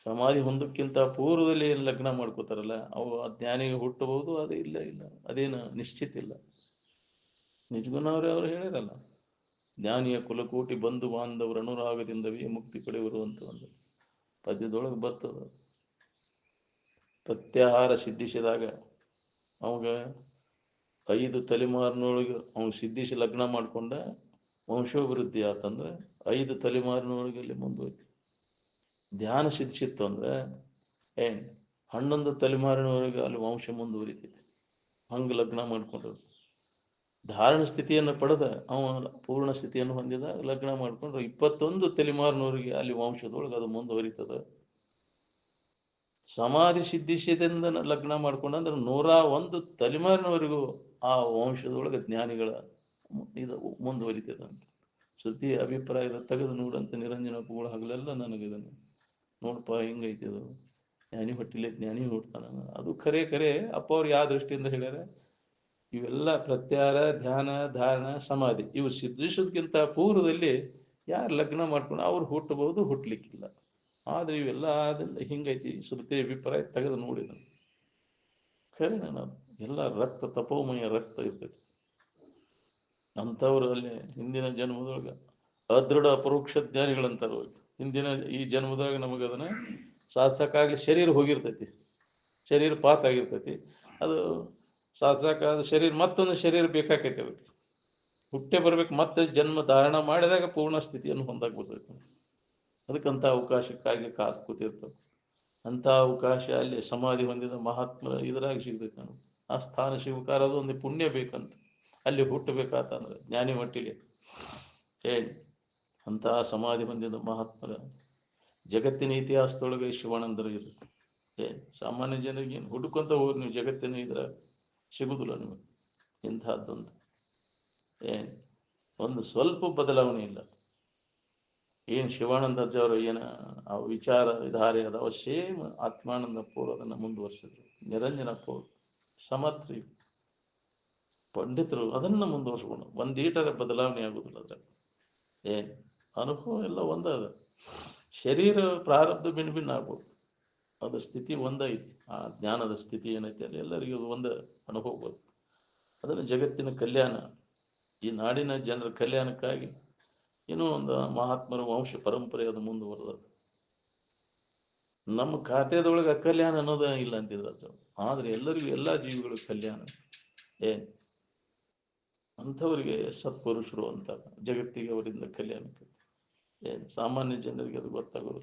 ಸಮಾಧಿ ಹೊಂದಕ್ಕಿಂತ ಪೂರ್ವದಲ್ಲಿ ಏನು ಲಗ್ನ ಮಾಡ್ಕೋತಾರಲ್ಲ, ಅವು ಜ್ಞಾನಿಗೆ ಹುಟ್ಟಬಹುದು, ಅದೇ ಇಲ್ಲ ಅದೇನು ನಿಶ್ಚಿತ ಇಲ್ಲ. ನಿಜಗುಣವ್ರೆ ಅವರು ಹೇಳಿರಲ್ಲ, ಜ್ಞಾನಿಯ ಕುಲಕೋಟಿ ಬಂಧು ಬಾಂಧವರು ಅನುರಾಗದಿಂದವೇ ಮುಕ್ತಿ ಪಡೆಯುವರು ಅಂತ ಒಂದು ಪದ್ಯದೊಳಗೆ ಬರ್ತದ. ಪ್ರತ್ಯಾಹಾರ ಸಿದ್ಧಿಸಿದಾಗ ಅವಾಗ 5 ತಲೆಮಾರಿನೊಳಗೆ ಅವ್ನು ಸಿದ್ಧಿಸಿ ಲಗ್ನ ಮಾಡ್ಕೊಂಡ ವಂಶೋಭಿವೃದ್ಧಿ ಆತಂದ್ರೆ 5 ತಲೆಮಾರಿನೊಳಗೆ ಅಲ್ಲಿ ಮುಂದುವರಿತು. ಧ್ಯಾನ ಸಿದ್ಧಿಸಿತ್ತು ಅಂದ್ರೆ 11 ತಲೆಮಾರಿನವರೆಗೆ ಅಲ್ಲಿ ವಂಶ ಮುಂದುವರಿತೈತಿ. ಹಂಗೆ ಲಗ್ನ ಮಾಡ್ಕೊಂಡ್ರು. ಧಾರಣ ಸ್ಥಿತಿಯನ್ನು ಪಡೆದ ಅವ ಪೂರ್ಣ ಸ್ಥಿತಿಯನ್ನು ಹೊಂದಿದ ಲಗ್ನ ಮಾಡ್ಕೊಂಡ್ರು 21 ತಲೆಮಾರಿನವರೆಗೆ ಅಲ್ಲಿ ವಂಶದೊಳಗೆ ಅದು ಮುಂದುವರಿತದ. ಸಮಾಧಿ ಸಿದ್ಧಿಸಿದಿಂದ ಲಗ್ನ ಮಾಡ್ಕೊಂಡಂದ್ರೆ 101 ತಲೆಮಾರಿನವರೆಗೂ ಆ ವಂಶದೊಳಗೆ ಜ್ಞಾನಿಗಳ ಇದು ಮುಂದುವರಿತದ ಅಂತ. ಶ್ರುತಿ ಅಭಿಪ್ರಾಯದ ತೆಗೆದು ನೋಡಂತ ನಿರಂಜನ ಅಪ್ಪಗಳು ಹಗಲೆಲ್ಲ ನನಗಿದನ್ನು ನೋಡಪ್ಪ ಹಿಂಗೈತಿ, ಅದು ಜ್ಞಾನಿ ಹೊಟ್ಟಿಲೆ ಜ್ಞಾನಿ ಹುಡ್ತಾನ. ಅದು ಖರೆ ಅಪ್ಪ ಅವ್ರು ಯಾವ ದೃಷ್ಟಿಯಿಂದ ಹೇಳ್ಯಾರ, ಇವೆಲ್ಲ ಪ್ರತ್ಯಾಹಾರ, ಧ್ಯಾನ, ಧಾರಣ, ಸಮಾಧಿ ಇವು ಸಿದ್ಧಿಸೋದಕ್ಕಿಂತ ಪೂರ್ವದಲ್ಲಿ ಯಾರು ಲಗ್ನ ಮಾಡ್ಕೊಂಡು ಅವ್ರು ಹುಟ್ಟಬಹುದು, ಹುಟ್ಟಲಿಕ್ಕಿಲ್ಲ. ಆದ್ರೆ ಇವೆಲ್ಲ ಅದರಿಂದ ಹಿಂಗೈತಿ, ಶ್ರುತಿ ಅಭಿಪ್ರಾಯ ತೆಗೆದು ನೋಡಿದ ಖರೆ. ನಾನು ಎಲ್ಲ ರಕ್ತ, ತಪೋಮಯ ರಕ್ತ ಇರ್ತೈತಿ ಅಂಥವ್ರು. ಅಲ್ಲಿ ಹಿಂದಿನ ಜನ್ಮದೊಳಗೆ ಅದೃಢ ಅಪರೋಕ್ಷ ಜ್ಞಾನಿಗಳಂತಾರ. ಹಿಂದಿನ ಈ ಜನ್ಮದಾಗ ನಮಗೆ ಅದನ್ನ ಸಾಧಿಸಕ್ಕಾಗಲಿ ಶರೀರ ಹೋಗಿರ್ತೈತಿ, ಶರೀರ ಪಾತ್ ಆಗಿರ್ತೈತಿ. ಅದು ಸಾಧಿಸಕ್ಕಾದ ಶರೀರ ಮತ್ತೊಂದು ಶರೀರ ಬೇಕಾಕೈತಿ, ಅದಕ್ಕೆ ಹುಟ್ಟೆ ಬರ್ಬೇಕು, ಮತ್ತೆ ಜನ್ಮ ಧಾರಣ ಮಾಡಿದಾಗ ಪೂರ್ಣ ಸ್ಥಿತಿಯನ್ನು ಹೊಂದಾಕ್ ಬರ್ತೈತಿ. ಅದಕ್ಕಂಥ ಅವಕಾಶಕ್ಕಾಗಿ ಕಾದು ಕೂತಿರ್ತವೆ. ಅಂಥ ಅವಕಾಶ ಅಲ್ಲಿ ಸಮಾಧಿ ಹೊಂದಿದ ಮಹಾತ್ಮ ಇದರಾಗಿ ಸಿಗ್ತೈತಿ. ನಾವು ಆ ಸ್ಥಾನ ಶಿವಕಾರ ಅದು ಒಂದು ಪುಣ್ಯ ಬೇಕಂತ ಅಲ್ಲಿ ಹುಟ್ಟಬೇಕಾತಂದ್ರೆ ಜ್ಞಾನಿ ಮಟ್ಟಿಗೆ ಅಂತಹ ಸಮಾಧಿ ಹೊಂದಿದ ಮಹಾತ್ಮರ ಜಗತ್ತಿನ ಇತಿಹಾಸದೊಳಗೆ ಶಿವಾನಂದರು ಇರುತ್ತೆ. ಸಾಮಾನ್ಯ ಜನರಿಗೆ ಏನು ಹುಡುಕೊಂತ ಹೋಗಿ ನೀವು ಜಗತ್ತಿನ ಇದ್ರ ಸಿಗುದಿಲ್ಲ ನಿಮಗೆ. ಇಂಥದ್ದೊಂದು ಒಂದು ಸ್ವಲ್ಪ ಬದಲಾವಣೆ ಇಲ್ಲ. ಏನು ಶಿವಾನಂದಜ್ಜವರು ಏನು ಆ ವಿಚಾರ ಧಾರೆ ಅದಾವ, ಸೇಮ್ ಆತ್ಮಾನಂದ ಪೂರ್ವ ಅದನ್ನು ಮುಂದುವರ್ಸಿದ್ರು. ನಿರಂಜನಪ್ಪ ಸಮರ್ಥಿ ಪಂಡಿತರು ಅದನ್ನು ಮುಂದುವರ್ಸ್ಕೊಂಡು ಒಂದೀಟರ ಬದಲಾವಣೆ ಆಗುದಿಲ್ಲ. ಅದ್ರ ಅನುಭವ ಎಲ್ಲ ಒಂದದ. ಶರೀರ ಪ್ರಾರಬ್ಧ ಭಿನ್ನ ಭಿನ್ನ ಆಗ್ಬೋದು, ಅದು ಸ್ಥಿತಿ ಒಂದೈತಿ. ಆ ಜ್ಞಾನದ ಸ್ಥಿತಿ ಏನೈತಿ ಅಲ್ಲಿ ಎಲ್ಲರಿಗೂ ಒಂದು ಅನುಭವ ಬರುತ್ತೆ. ಅದನ್ನು ಜಗತ್ತಿನ ಕಲ್ಯಾಣ, ಈ ನಾಡಿನ ಜನರ ಕಲ್ಯಾಣಕ್ಕಾಗಿ ಇನ್ನೂ ಒಂದು ಮಹಾತ್ಮರ ವಂಶ ಪರಂಪರೆ ಅದು ಮುಂದುವರೆದ. ನಮ್ಮ ಖಾತೆದೊಳಗೆ ಅಕಲ್ಯಾಣ ಅನ್ನೋದ ಇಲ್ಲ ಅಂತಿದ್ರು. ಆದ್ರೆ ಎಲ್ಲರಿಗೂ ಎಲ್ಲ ಜೀವಿಗಳು ಕಲ್ಯಾಣ. ಅಂಥವರಿಗೆ ಸತ್ಪುರುಷರು ಅಂತ ಜಗತ್ತಿಗೆ ಅವರಿಂದ ಕಲ್ಯಾಣಕ್ಕೆ. ಸಾಮಾನ್ಯ ಜನರಿಗೆ ಅದು ಗೊತ್ತಾಗೋದು.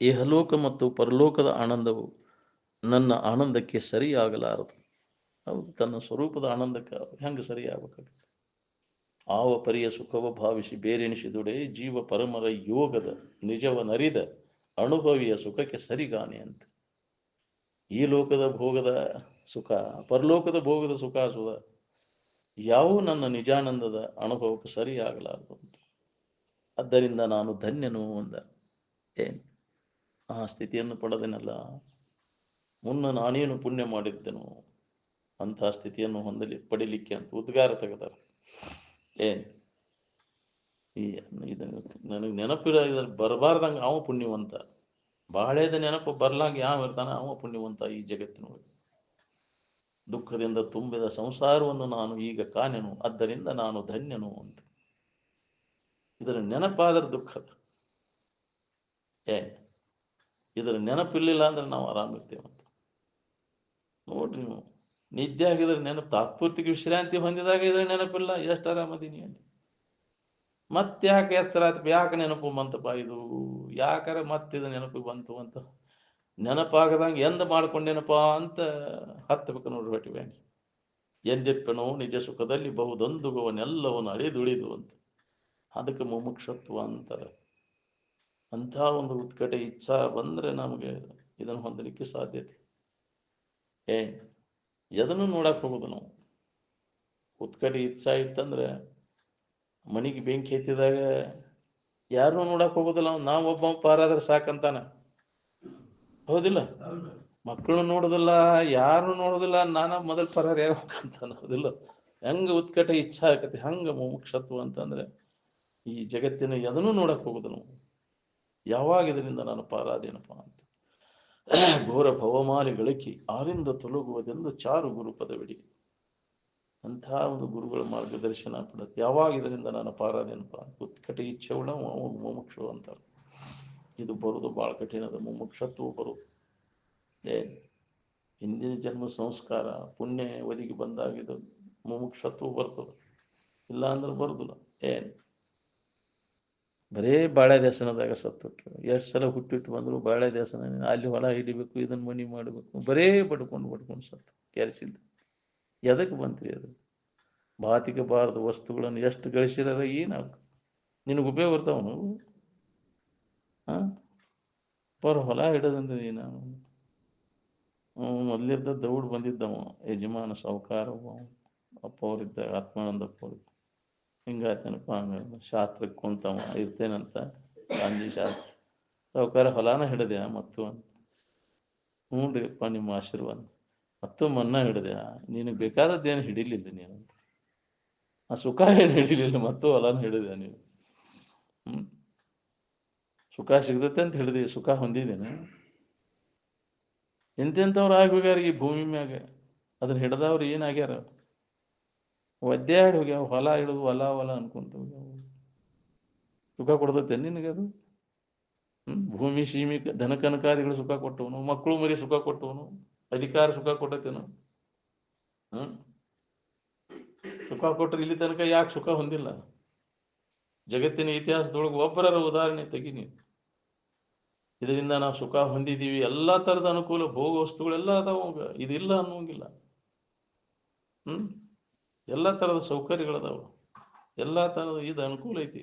ಇಹಲೋಕ ಮತ್ತು ಪರಲೋಕದ ಆನಂದವು ನನ್ನ ಆನಂದಕ್ಕೆ ಸರಿಯಾಗಲಾರದು. ಹೌದು, ತನ್ನ ಸ್ವರೂಪದ ಆನಂದಕ್ಕೆ ಹೆಂಗೆ ಸರಿಯಾಗಬೇಕಾಗುತ್ತೆ? ಆವ ಪರಿಯ ಸುಖವ ಭಾವಿಸಿ ಬೇರೆಣಿಸಿದುಡೆ ಜೀವ ಪರಮರ ಯೋಗದ ನಿಜವನರಿದ ಅನುಭವಿಯ ಸುಖಕ್ಕೆ ಸರಿಗಾನೆ ಅಂತ. ಈ ಲೋಕದ ಭೋಗದ ಸುಖ, ಪರಲೋಕದ ಭೋಗದ ಸುಖ ಸುಖ ಯಾವ ನನ್ನ ನಿಜಾನಂದದ ಅನುಭವಕ್ಕೆ ಸರಿಯಾಗಲಾರದು ಅಂತ. ಆದ್ದರಿಂದ ನಾನು ಧನ್ಯನು ಅಂದ. ಆ ಸ್ಥಿತಿಯನ್ನು ಪಡೆದನಲ್ಲ, ಮುನ್ನ ನಾನೇನು ಪುಣ್ಯ ಮಾಡಿದ್ದೆನು ಅಂಥ ಸ್ಥಿತಿಯನ್ನು ಪಡಿಲಿಕ್ಕೆ ಅಂತ ಉದ್ಗಾರ ತೆಗೆದಾರೆ. ಏನು ಈ ಇದನ್ನು ನನಗೆ ನೆನಪಿರ ಬರಬಾರ್ದಂಗೆ ಅವ ಪುಣ್ಯವಂತ, ಬಾಳೆದ ನೆನಪು ಬರ್ಲಾಂಗ ಯಾವ ಇರ್ತಾನೆ ಅವ ಪುಣ್ಯವಂತ ಈ ಜಗತ್ತಿನೊಳಗೆ. ದುಃಖದಿಂದ ತುಂಬಿದ ಸಂಸಾರವನ್ನು ನಾನು ಈಗ ಕಾಣೆನು, ಆದ್ದರಿಂದ ನಾನು ಧನ್ಯನು ಅಂತ. ಇದರ ನೆನಪಾದರೆ ದುಃಖದ ಇದರ ನೆನಪಿರ್ಲಿಲ್ಲ ಅಂದ್ರೆ ನಾವು ಆರಾಮಿರ್ತೇವಂತ. ನೋಡ್ರಿ ನೀವು ನಿದ್ದೆ ಆಗಿದ್ರೆ ನೆನಪು, ತಾತ್ಪೂರ್ತಿಕ ವಿಶ್ರಾಂತಿ ಹೊಂದಿದಾಗ ಇದ್ರೆ ನೆನಪಿಲ್ಲ, ಎಷ್ಟು ಆರಾಮದೀನಿ ಅಂತ. ಮತ್ತೆ ಯಾಕೆ ಎಚ್ಚರ ಆಯ್ತು, ಯಾಕೆ ನೆನಪು ಬಂತಪ್ಪ ಇದು, ಯಾಕಂದ್ರೆ ಮತ್ತಿದು ನೆನಪು ಬಂತು ಅಂತ ನೆನಪಾಗದಂಗೆ ಎಂದ ಮಾಡ್ಕೊಂಡೇನಪ್ಪ ಅಂತ ಹತ್ತಬೇಕು ನೋಡ್ರಿ ಹೊಟ್ಟಿ ಬ್ಯಾಂಕ್. ಎಂದಿಪ್ಪನೋ ನಿಜ ಸುಖದಲ್ಲಿ ಬಹುದೊಂದುಗುವನೆಲ್ಲವನ್ನು ಅಳಿದುಳಿದು ಅಂತ. ಅದಕ್ಕೆ ಮುಮುಕ್ಷತ್ವ ಅಂತಾರೆ. ಅಂಥ ಒಂದು ಉತ್ಕಟ ಇಚ್ಛಾ ಬಂದರೆ ನಮಗೆ ಇದನ್ನು ಹೊಂದಲಿಕ್ಕೆ ಸಾಧ್ಯತೆ. ಎದನ್ನು ನೋಡಕ್ಕೆ ಹೋಗೋದು ನಾವು. ಉತ್ಕಟ ಇಚ್ಛಾ ಇತ್ತಂದ್ರೆ ಮನೆಗೆ ಬೆಂಕಿ ಎತ್ತಿದಾಗ ಯಾರನ್ನೂ ನೋಡಕ್ಕೆ ಹೋಗೋದಿಲ್ಲ, ನಾವು ಒಬ್ಬ ಪಾರಾದ್ರೆ ಸಾಕಂತಾನ, ಹೌದಿಲ್ಲ? ಮಕ್ಕಳು ನೋಡೋದಿಲ್ಲ, ಯಾರು ನೋಡೋದಿಲ್ಲ, ನಾನ ಮೊದಲು ಪರಾರ ಯಾಕಂತಾನ, ಹೌದಿಲ್ಲ? ಹೆಂಗೆ ಉತ್ಕಟ ಇಚ್ಛಾ ಆಕತಿ ಹಂಗೆ ಮುಮುಕ್ಷತ್ವ ಅಂತಂದ್ರೆ ಈ ಜಗತ್ತಿನ ಎದನ್ನೂ ನೋಡಕ್ಕೆ ಹೋಗೋದು ನಾವು. ಯಾವಾಗ ಇದರಿಂದ ನಾನು ಪಾರಾದೇನಪ್ಪ ಅಂತ. ಘೋರ ಭವಮಾಲಿ ಗಳಿಕೆ ಆರಿಂದ ತೊಲಗುವುದೆಂದು ಚಾರು ಗುರು ಪದವಿಡಿ. ಅಂಥ ಒಂದು ಗುರುಗಳ ಮಾರ್ಗದರ್ಶನ ಪಡುತ್ತೆ. ಯಾವಾಗ ಇದರಿಂದ ನಾನು ಪಾರಾದೇನಪ್ಪ ಅಂತ ಉತ್ಕಟ ಇಚ್ಛೆ ಉಳ್ಳ ಮುಮುಕ್ಷು ಅಂತಾರೆ. ಇದು ಬರೋದು ಭಾಳ ಕಠಿಣದ, ಮುಮುಕ್ಷತ್ವ ಬರೋದು. ಹಿಂದಿನ ಜನ್ಮ ಸಂಸ್ಕಾರ ಪುಣ್ಯ ಒದಗಿ ಬಂದಾಗಿದ್ದು ಮುಮುಕ್ಷತ್ವ ಬರ್ತದೆ, ಇಲ್ಲ ಅಂದ್ರೆ ಬರೋದಿಲ್ಲ. ಬರೇ ಬಾಳೆ ದೇಸನದಾಗ ಸತ್ತುಟ್ರು. ಎಷ್ಟು ಸಲ ಹುಟ್ಟಿಟ್ಟು ಬಂದರು ಬಾಳೆ ದೇಸನ, ಅಲ್ಲಿ ಹೊಲ ಹಿಡಿಬೇಕು, ಇದನ್ನು ಮನಿ ಮಾಡಬೇಕು, ಬರೇ ಬಡ್ಕೊಂಡು ಸತ್ತು ಕೆರೆಸಿದ್ದು. ಎದಕ್ಕೆ ಬಂತ್ರಿ ಅದು? ಬಾತಿಗೆ ಬಾರದ ವಸ್ತುಗಳನ್ನು ಎಷ್ಟು ಗಳಿಸಿದಾರೆ ಏನಾಗ ನಿನಗೆ ಉಪಯೋಗ ಬರ್ತಾವನು? ಹೊಲ ಹಿಡದಂದ್ರೆ ನಾನು ಮೊದಲಿದ್ದ ದೌಡ್ ಬಂದಿದ್ದವ ಯಜಮಾನ ಸಾಹುಕಾರ ಅಪ್ಪ ಅವರಿದ್ದ ಆತ್ಮಾನಂದಪ್ಪ ಅವ್ರಿಗೆ. ಹಿಂಗಾಯ್ತೇನಪ್ಪ ಹಂಗ ಶಾಸ್ತ್ರಕ್ಕೆ ಕುಂತವ ಇರ್ತೇನಂತ ಗಾಂಧಿ ಶಾಸ್ತ್ರ. ಸಾಹುಕಾರ ಹೊಲಾನ ಹಿಡಿದೆ ಮತ್ತು ಅಂತ. ಹ್ಞೂ ರೀಪ್ಪ ನಿಮ್ಮ ಆಶೀರ್ವಾದ. ಮತ್ತು ಮನ್ನ ಹಿಡಿದೆ, ನಿನಗೆ ಬೇಕಾದದ್ದೇನು ಹಿಡಿಲಿಲ್ಲ ನೀನು, ಆ ಸುಖ ಏನು ಹಿಡಿಲಿಲ್ಲ, ಮತ್ತು ಹೊಲಾನ ಹಿಡಿದೆ ನೀನು. ಸುಖ ಸಿಗ್ತೈತೆ ಅಂತ ಹಿಡಿದಿ, ಸುಖ ಹೊಂದಿದ್ದೇನೆ. ಎಂತೆಂಥವ್ರು ಆಗ್ಬೇಕಾರ ಈ ಭೂಮಿ ಮ್ಯಾಗ, ಅದನ್ನ ಹಿಡ್ದವ್ರು ಏನಾಗ್ಯಾರ? ಒದ್ದಾಡಿ ಹೋಗ್ಯಾವ, ಹೊಲ ಹಿಡಿದು ಹೊಲ ಅನ್ಕೊಂತ ಹೋಗ್ಯಾವ. ಸುಖ ಕೊಡ್ತೈತೆ ನಿನಗದು? ಭೂಮಿ ಸೀಮಿ ಧನ ಕನಕಾದಿಗಳು ಸುಖ ಕೊಟ್ಟವನು, ಮಕ್ಕಳು ಮರಿ ಸುಖ ಕೊಟ್ಟವನು, ಅಧಿಕಾರ ಸುಖ ಕೊಟ್ಟತೇನು? ಸುಖ ಕೊಟ್ಟರೆ ಇಲ್ಲಿ ತನಕ ಯಾಕೆ ಸುಖ ಹೊಂದಿಲ್ಲ? ಜಗತ್ತಿನ ಇತಿಹಾಸದೊಳಗೆ ಒಬ್ಬರ ಉದಾಹರಣೆ ತೆಗೀನಿ. ಇದರಿಂದ ನಾವು ಸುಖ ಹೊಂದಿದ್ದೀವಿ, ಎಲ್ಲ ಥರದ ಅನುಕೂಲ ಭೋಗ ವಸ್ತುಗಳೆಲ್ಲ ಅದಾವ, ಇದಿಲ್ಲ ಅನ್ನೋಂಗಿಲ್ಲ. ಎಲ್ಲ ಥರದ ಸೌಕರ್ಯಗಳದಾವ, ಎಲ್ಲ ಥರದ ಇದು ಅನುಕೂಲ ಐತಿ.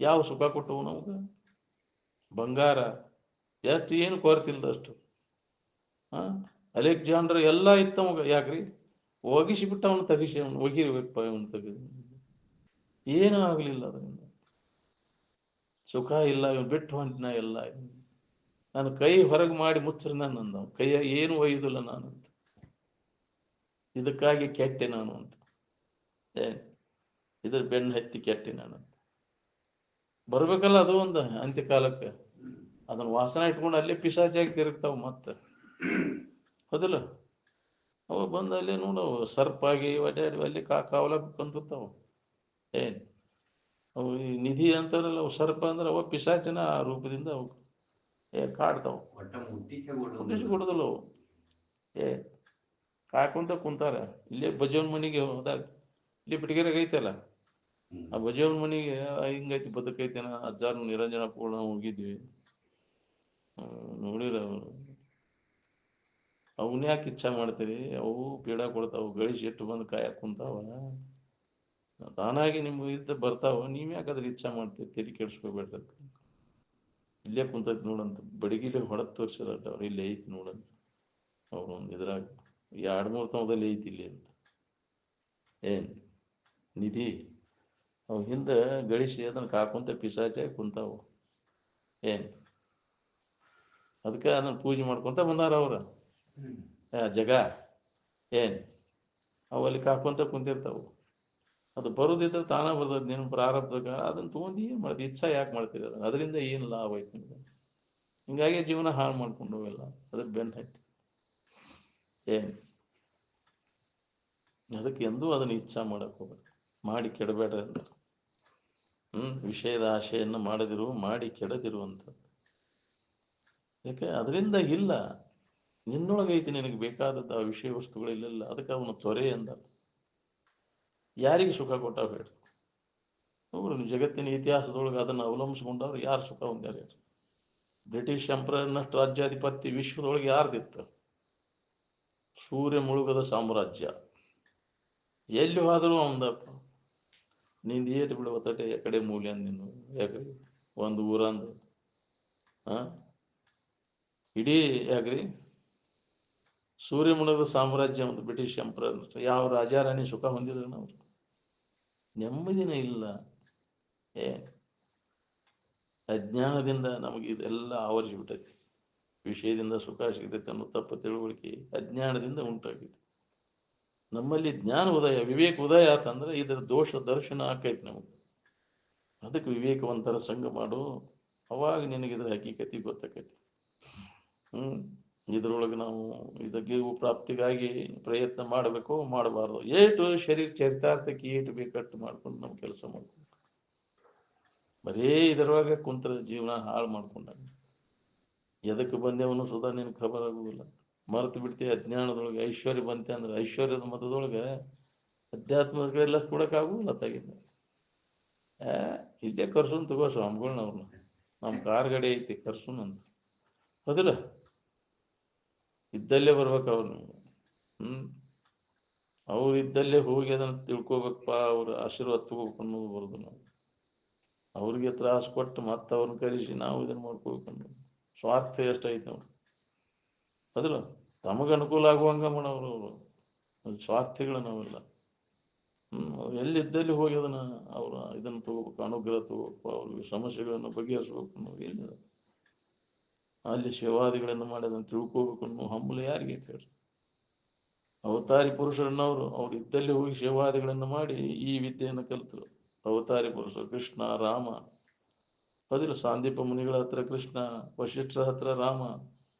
ಯಾವ ಸುಖ ಕೊಟ್ಟವು ನಮ್ಗೆ? ಬಂಗಾರ ಎಷ್ಟು ಏನು ಕೊರತಿಲ್ದಷ್ಟು. ಅಲೆಕ್ಸಾಂಡರ್ ಎಲ್ಲ ಇತ್ತು ನಮಗೆ, ಯಾಕ್ರಿ? ಒಗಿಸಿಬಿಟ್ಟ ಅವನು, ತೆಗಿಸಿ ಅವನು ಒಗಿರ್ಬೇಕಪ್ಪ, ಅವನು ತೆಗೆದು ಏನೂ ಆಗಲಿಲ್ಲ ಅದರಿಂದ. ಸುಖ ಇಲ್ಲ, ಇವನು ಬಿಟ್ಟು ಹೊಂಟಿನ ಎಲ್ಲ. ನಾನು ಕೈ ಹೊರಗೆ ಮಾಡಿ ಮುಚ್ಚರಿ ನಾನು ಅಂದ, ಕೈಯ ಏನು ಒಯ್ಯುದಿಲ್ಲ ನಾನಂತ. ಇದಕ್ಕಾಗಿ ಕೆಟ್ಟೆ ನಾನು ಅಂತ. ಇದ್ರ ಬೆನ್ನು ಹತ್ತಿ ಕೆಟ್ಟೆ ನಾನಂತ. ಬರ್ಬೇಕಲ್ಲ ಅದು ಒಂದು ಅಂತ್ಯಕಾಲಕ್ಕೆ. ಅದನ್ನ ವಾಸನ ಇಟ್ಕೊಂಡು ಅಲ್ಲೇ ಪಿಶಾಚಾಗಿ ತಿರುಗ್ತಾವ ಮತ್ತೆ, ಹೌದಿಲ್ಲ? ಅವ ಬಂದು ಅಲ್ಲೇ ನೋಡವು ಸರ್ಪಾಗಿ ಒಡ್ಯಾಡಿ ಅಲ್ಲಿ ಕಾವಲ ಕುಂತಿರ್ತಾವ. ಅವು ಈ ನಿಧಿ ಅಂತಾರಲ್ಲ, ಅವು ಸರ್ಪ ಅಂದ್ರೆ ಅವ ಪಿಶಾಚನ ಆ ರೂಪದಿಂದ ಅವು ಕಾಡ್ತಾವ. ಮುಟ್ಟಿಸಿಕೊಡುದಿಲ್ಲ ಅವು. ಕಾಕೊಂತ ಕುಂತಾರ. ಇಲ್ಲೇ ಬಜವನ್ ಮನಿಗೆ ಹೋದಾಗ ಇಲ್ಲಿ ಬಿಟಗೇರಾಗ ಐತಲ್ಲ, ಆ ಬಜವನ್ ಮನಿಗೆ ಹಿಂಗೈತಿ ಬದುಕೈತೇನ, ಅಜ್ಜಾರು ನಿರಂಜನ ಪೂರ್ಣ ಹೋಗಿದ್ವಿ, ನೋಡಿರ ಅವರು. ಅವನ್ನ ಯಾಕೆ ಇಚ್ಛಾ ಮಾಡ್ತೀರಿ? ಅವು ಪೀಡ ಕೊಡ್ತಾವ, ಗಳಿಸಿ ಇಟ್ಟು ಬಂದು ಕಾಯಕ್ ಕುಂತಾವ, ತಾನಾಗಿ ನಿಮ್ಗೆ ಇದ್ದ ಬರ್ತಾವ. ನೀವ್ ಯಾಕಾದ್ರೆ ಇಚ್ಛಾ ಮಾಡ್ತೀವಿ? ತೆರಿ ಕೆಡ್ಸ್ಕೋಬೇಡ್ರಿ. ಇಲ್ಲೇ ಕುಂತೈತಿ ನೋಡಂತ, ಬಡಗಿಲೆ ಹೊಡೆದು ತೋರಿಸಿದಟ ಅವ್ರು, ಇಲ್ಲೇ ಐತಿ ನೋಡಂತ. ಅವ್ರು ಒಂದು ಇದ್ರಾಗ 2-3 ತವದಲ್ಲಿ ಐತಿ ಇಲ್ಲಿ ಅಂತ. ನಿಧಿ ಅವು ಹಿಂದೆ ಗಳಿಸಿ ಅದನ್ನ ಕಾಕೊಂತ ಪಿಶಾಚಾಗಿ ಕುಂತಾವು. ಅದಕ್ಕೆ ಅದನ್ನ ಪೂಜೆ ಮಾಡ್ಕೊಂತ ಬಂದಾರ ಅವ್ರ. ಜಗ ಏನು ಅವಲ್ಲಿ ಕಾಕೊಂತ ಕುಂತಿರ್ತಾವು. ಅದು ಬರೋದಿದ್ರೆ ತಾನೇ ಬರ್ತದೆ. ನೀನು ಪ್ರಾರಬ್ಧ ಅದನ್ನು ತೊಗೊಂಡು ಏನು ಮಾಡ್ತೀವಿ, ಇಚ್ಛಾ ಯಾಕೆ ಮಾಡ್ತೀರಿ? ಅದರಿಂದ ಏನು ಲಾಭ ಐತಿ ನಿಮ್ಗೆ? ಹಿಂಗಾಗಿ ಜೀವನ ಹಾಳು ಮಾಡ್ಕೊಂಡು ಹೋಗಲ್ಲ. ಅದ್ರ ಬೆನ್ನ ಹತ್ತಿ ಏನು ಅದಕ್ಕೆ ಎಂದೂ ಅದನ್ನು ಇಚ್ಛಾ ಮಾಡಕ್ಕೆ ಹೋಗ್ಬೇಕು. ಮಾಡಿ ಕೆಡಬೇಡ ಅಂತ. ವಿಷಯದ ಆಶೆಯನ್ನು ಮಾಡದಿರು, ಮಾಡಿ ಕೆಡದಿರುವಂಥದ್ದು. ಯಾಕೆ ಅದರಿಂದ ಇಲ್ಲ, ನಿನ್ನೊಳಗೈತಿ ನಿನಗೆ ಬೇಕಾದದ್ದು ಆ ವಿಷಯ ವಸ್ತುಗಳಿಲ್ಲ. ಅದಕ್ಕೆ ಅವನು ತೊರೆ ಎಂದ. ಯಾರಿಗೆ ಸುಖ ಕೊಟ್ಟಾವ ಹೇಳಿ? ಅವರು ಜಗತ್ತಿನ ಇತಿಹಾಸದೊಳಗೆ ಅದನ್ನು ಅವಲಂಬಿಸ್ಕೊಂಡವ್ರು ಯಾರು ಸುಖ ಹೊಂದ್ಯಾರ? ಬ್ರಿಟಿಷ್ ಎಂಪರರ್ನಷ್ಟು ರಾಜ್ಯಾಧಿಪತ್ಯ ವಿಶ್ವದೊಳಗೆ ಯಾರ್ದಿತ್ತು? ಸೂರ್ಯ ಮುಳುಗದ ಸಾಮ್ರಾಜ್ಯ. ಎಲ್ಲಿ ಹೋದರೂ ಅವಂದಪ್ಪ. ನಿಂದು ಏಟು ಬಿಡುವ ತಟೆ ಕಡೆ ಮೂಲ್ಯ ನೀನು ಯಾಕ್ರಿ? ಒಂದು ಊರಂದು ಇಡೀ ಯಾಕ್ರಿ ಸೂರ್ಯ ಮುಳುಗದ ಸಾಮ್ರಾಜ್ಯ ಒಂದು ಬ್ರಿಟಿಷ್ ಎಂಪರರ್. ಯಾವ ರಾಜಾರಾಣಿ ಸುಖ ಹೊಂದಿದ್ರು ನಾವು? ನೆಮ್ಮದಿನ ಇಲ್ಲ. ಅಜ್ಞಾನದಿಂದ ನಮಗೆ ಇದೆಲ್ಲ ಆವರಿಸಿಬಿಟ್ಟೈತಿ. ವಿಷಯದಿಂದ ಸುಖ ಸಿಗ್ತೈತೆ ಅನ್ನೋ ತಪ್ಪು ತಿಳುವಳಿಕೆ ಅಜ್ಞಾನದಿಂದ ಉಂಟಾಗಿದೆ. ನಮ್ಮಲ್ಲಿ ಜ್ಞಾನ ಉದಯ, ವಿವೇಕ ಉದಯ ಆತಂದ್ರೆ ಇದರ ದೋಷ ದರ್ಶನ ಆಕೈತಿ ನಮಗೆ. ಅದಕ್ಕೆ ವಿವೇಕವಂತರ ಸಂಘ ಮಾಡು, ಅವಾಗ ನಿನಗೆ ಇದರ ಹಕೀಕತಿ ಗೊತ್ತಾಕೈತಿ. ಇದ್ರೊಳಗೆ ನಾವು ಇದಕ್ಕೆ ಪ್ರಾಪ್ತಿಗಾಗಿ ಪ್ರಯತ್ನ ಮಾಡಬೇಕು, ಮಾಡಬಾರ್ದು. ಏಟು ಶರೀರ ಚರಿತಾರ್ಥಕ್ಕೆ ಏಟು ಬೇಕಟ್ಟು ಮಾಡ್ಕೊಂಡು ನಾವು ಕೆಲಸ ಮಾಡ್ಕೊಂಡು ಬರೇ ಇದರೊಳಗೆ ಕುಂತರ ಜೀವನ ಹಾಳು ಮಾಡ್ಕೊಂಡಾಗ ಎದಕ್ಕೆ ಬಂದೇವನು ಸುಧಾ ನಿನಗೆ ಖಬರ್ ಆಗುವುದಿಲ್ಲ. ಮರೆತು ಬಿಡ್ತೀವಿ ಅಜ್ಞಾನದೊಳಗೆ. ಐಶ್ವರ್ಯ ಬಂತೆ ಅಂದ್ರೆ ಐಶ್ವರ್ಯದ ಮತದೊಳಗೆ ಅಧ್ಯಾತ್ಮದೆಲ್ಲ ಕೊಡಕ್ಕಾಗುವುದಿಲ್ಲ. ತೆಗಿದ ಇಲ್ಲೇ ಕರ್ಸುನ್ ತಗೋ ಸ್ವಾಮಿಗಳನ್ನ, ಅವ್ರನ್ನ ನಮ್ಮ ಕಾರ್ ಗಾಡಿ ಐತಿ ಕರ್ಸುನ್ ಅಂತ. ಹೌದಿಲ್ಲ? ಇದ್ದಲ್ಲೇ ಬರ್ಬೇಕು ಅವ್ರು ನಿಮ್ಗೆ. ಅವ್ರು ಇದ್ದಲ್ಲೇ ಹೋಗಿ ಅದನ್ನು ತಿಳ್ಕೊಬೇಕಪ್ಪ, ಅವ್ರ ಆಶೀರ್ವಾದ ತಗೋಬೇಕು ಅನ್ನೋದು ಬರೋದು. ನಾವು ಅವ್ರಿಗೆ ತ್ರಾಸ ಕೊಟ್ಟು ಮತ್ತೆ ಅವ್ರನ್ನ ಕರೆಸಿ ನಾವು ಇದನ್ನು ಮಾಡ್ಕೋಬೇಕು ಅನ್ನೋದು ಸ್ವಾರ್ಥ ಎಷ್ಟೈತೆ ನೋಡಿ. ಅದಿಲ್ಲ, ತಮಗೆ ಅನುಕೂಲ ಆಗುವಂಗ ಮಾಡೋರು ಅವರು. ಸ್ವಾರ್ಥಿಗಳು ನಾವೆಲ್ಲ. ಎಲ್ಲಿದ್ದಲ್ಲಿ ಹೋಗಿ ಅದನ್ನು ಇದನ್ನು ತಗೋಬೇಕು, ಅನುಗ್ರಹ ತಗೋಬೇಕು, ಅವ್ರಿಗೆ ಸಮಸ್ಯೆಗಳನ್ನು ಬಗೆಹರಿಸ್ಬೇಕು ಅನ್ನೋದು ಏನಿಲ್ಲ. ಅಲ್ಲಿ ಸೇವಾದಿಗಳನ್ನು ಮಾಡಿ ಅದನ್ನು ತಿಳ್ಕೋಬೇಕು ಅನ್ನೋ ಹಂಬಲ ಯಾರಿಗೆ ಹೇಳಿ? ಅವತಾರಿ ಪುರುಷರನ್ನವರು ಅವ್ರು ಇದ್ದಲ್ಲಿ ಹೋಗಿ ಸೇವಾದಿಗಳನ್ನು ಮಾಡಿ ಈ ವಿದ್ಯೆಯನ್ನು ಕಲಿತರು. ಅವತಾರಿ ಪುರುಷರು ಕೃಷ್ಣ, ರಾಮ. ಅದಿಲ್ಲ, ಸಾಂದೀಪ ಮುನಿಗಳ ಹತ್ರ ಕೃಷ್ಣ, ವಶಿಷ್ಠರ ಹತ್ರ ರಾಮ.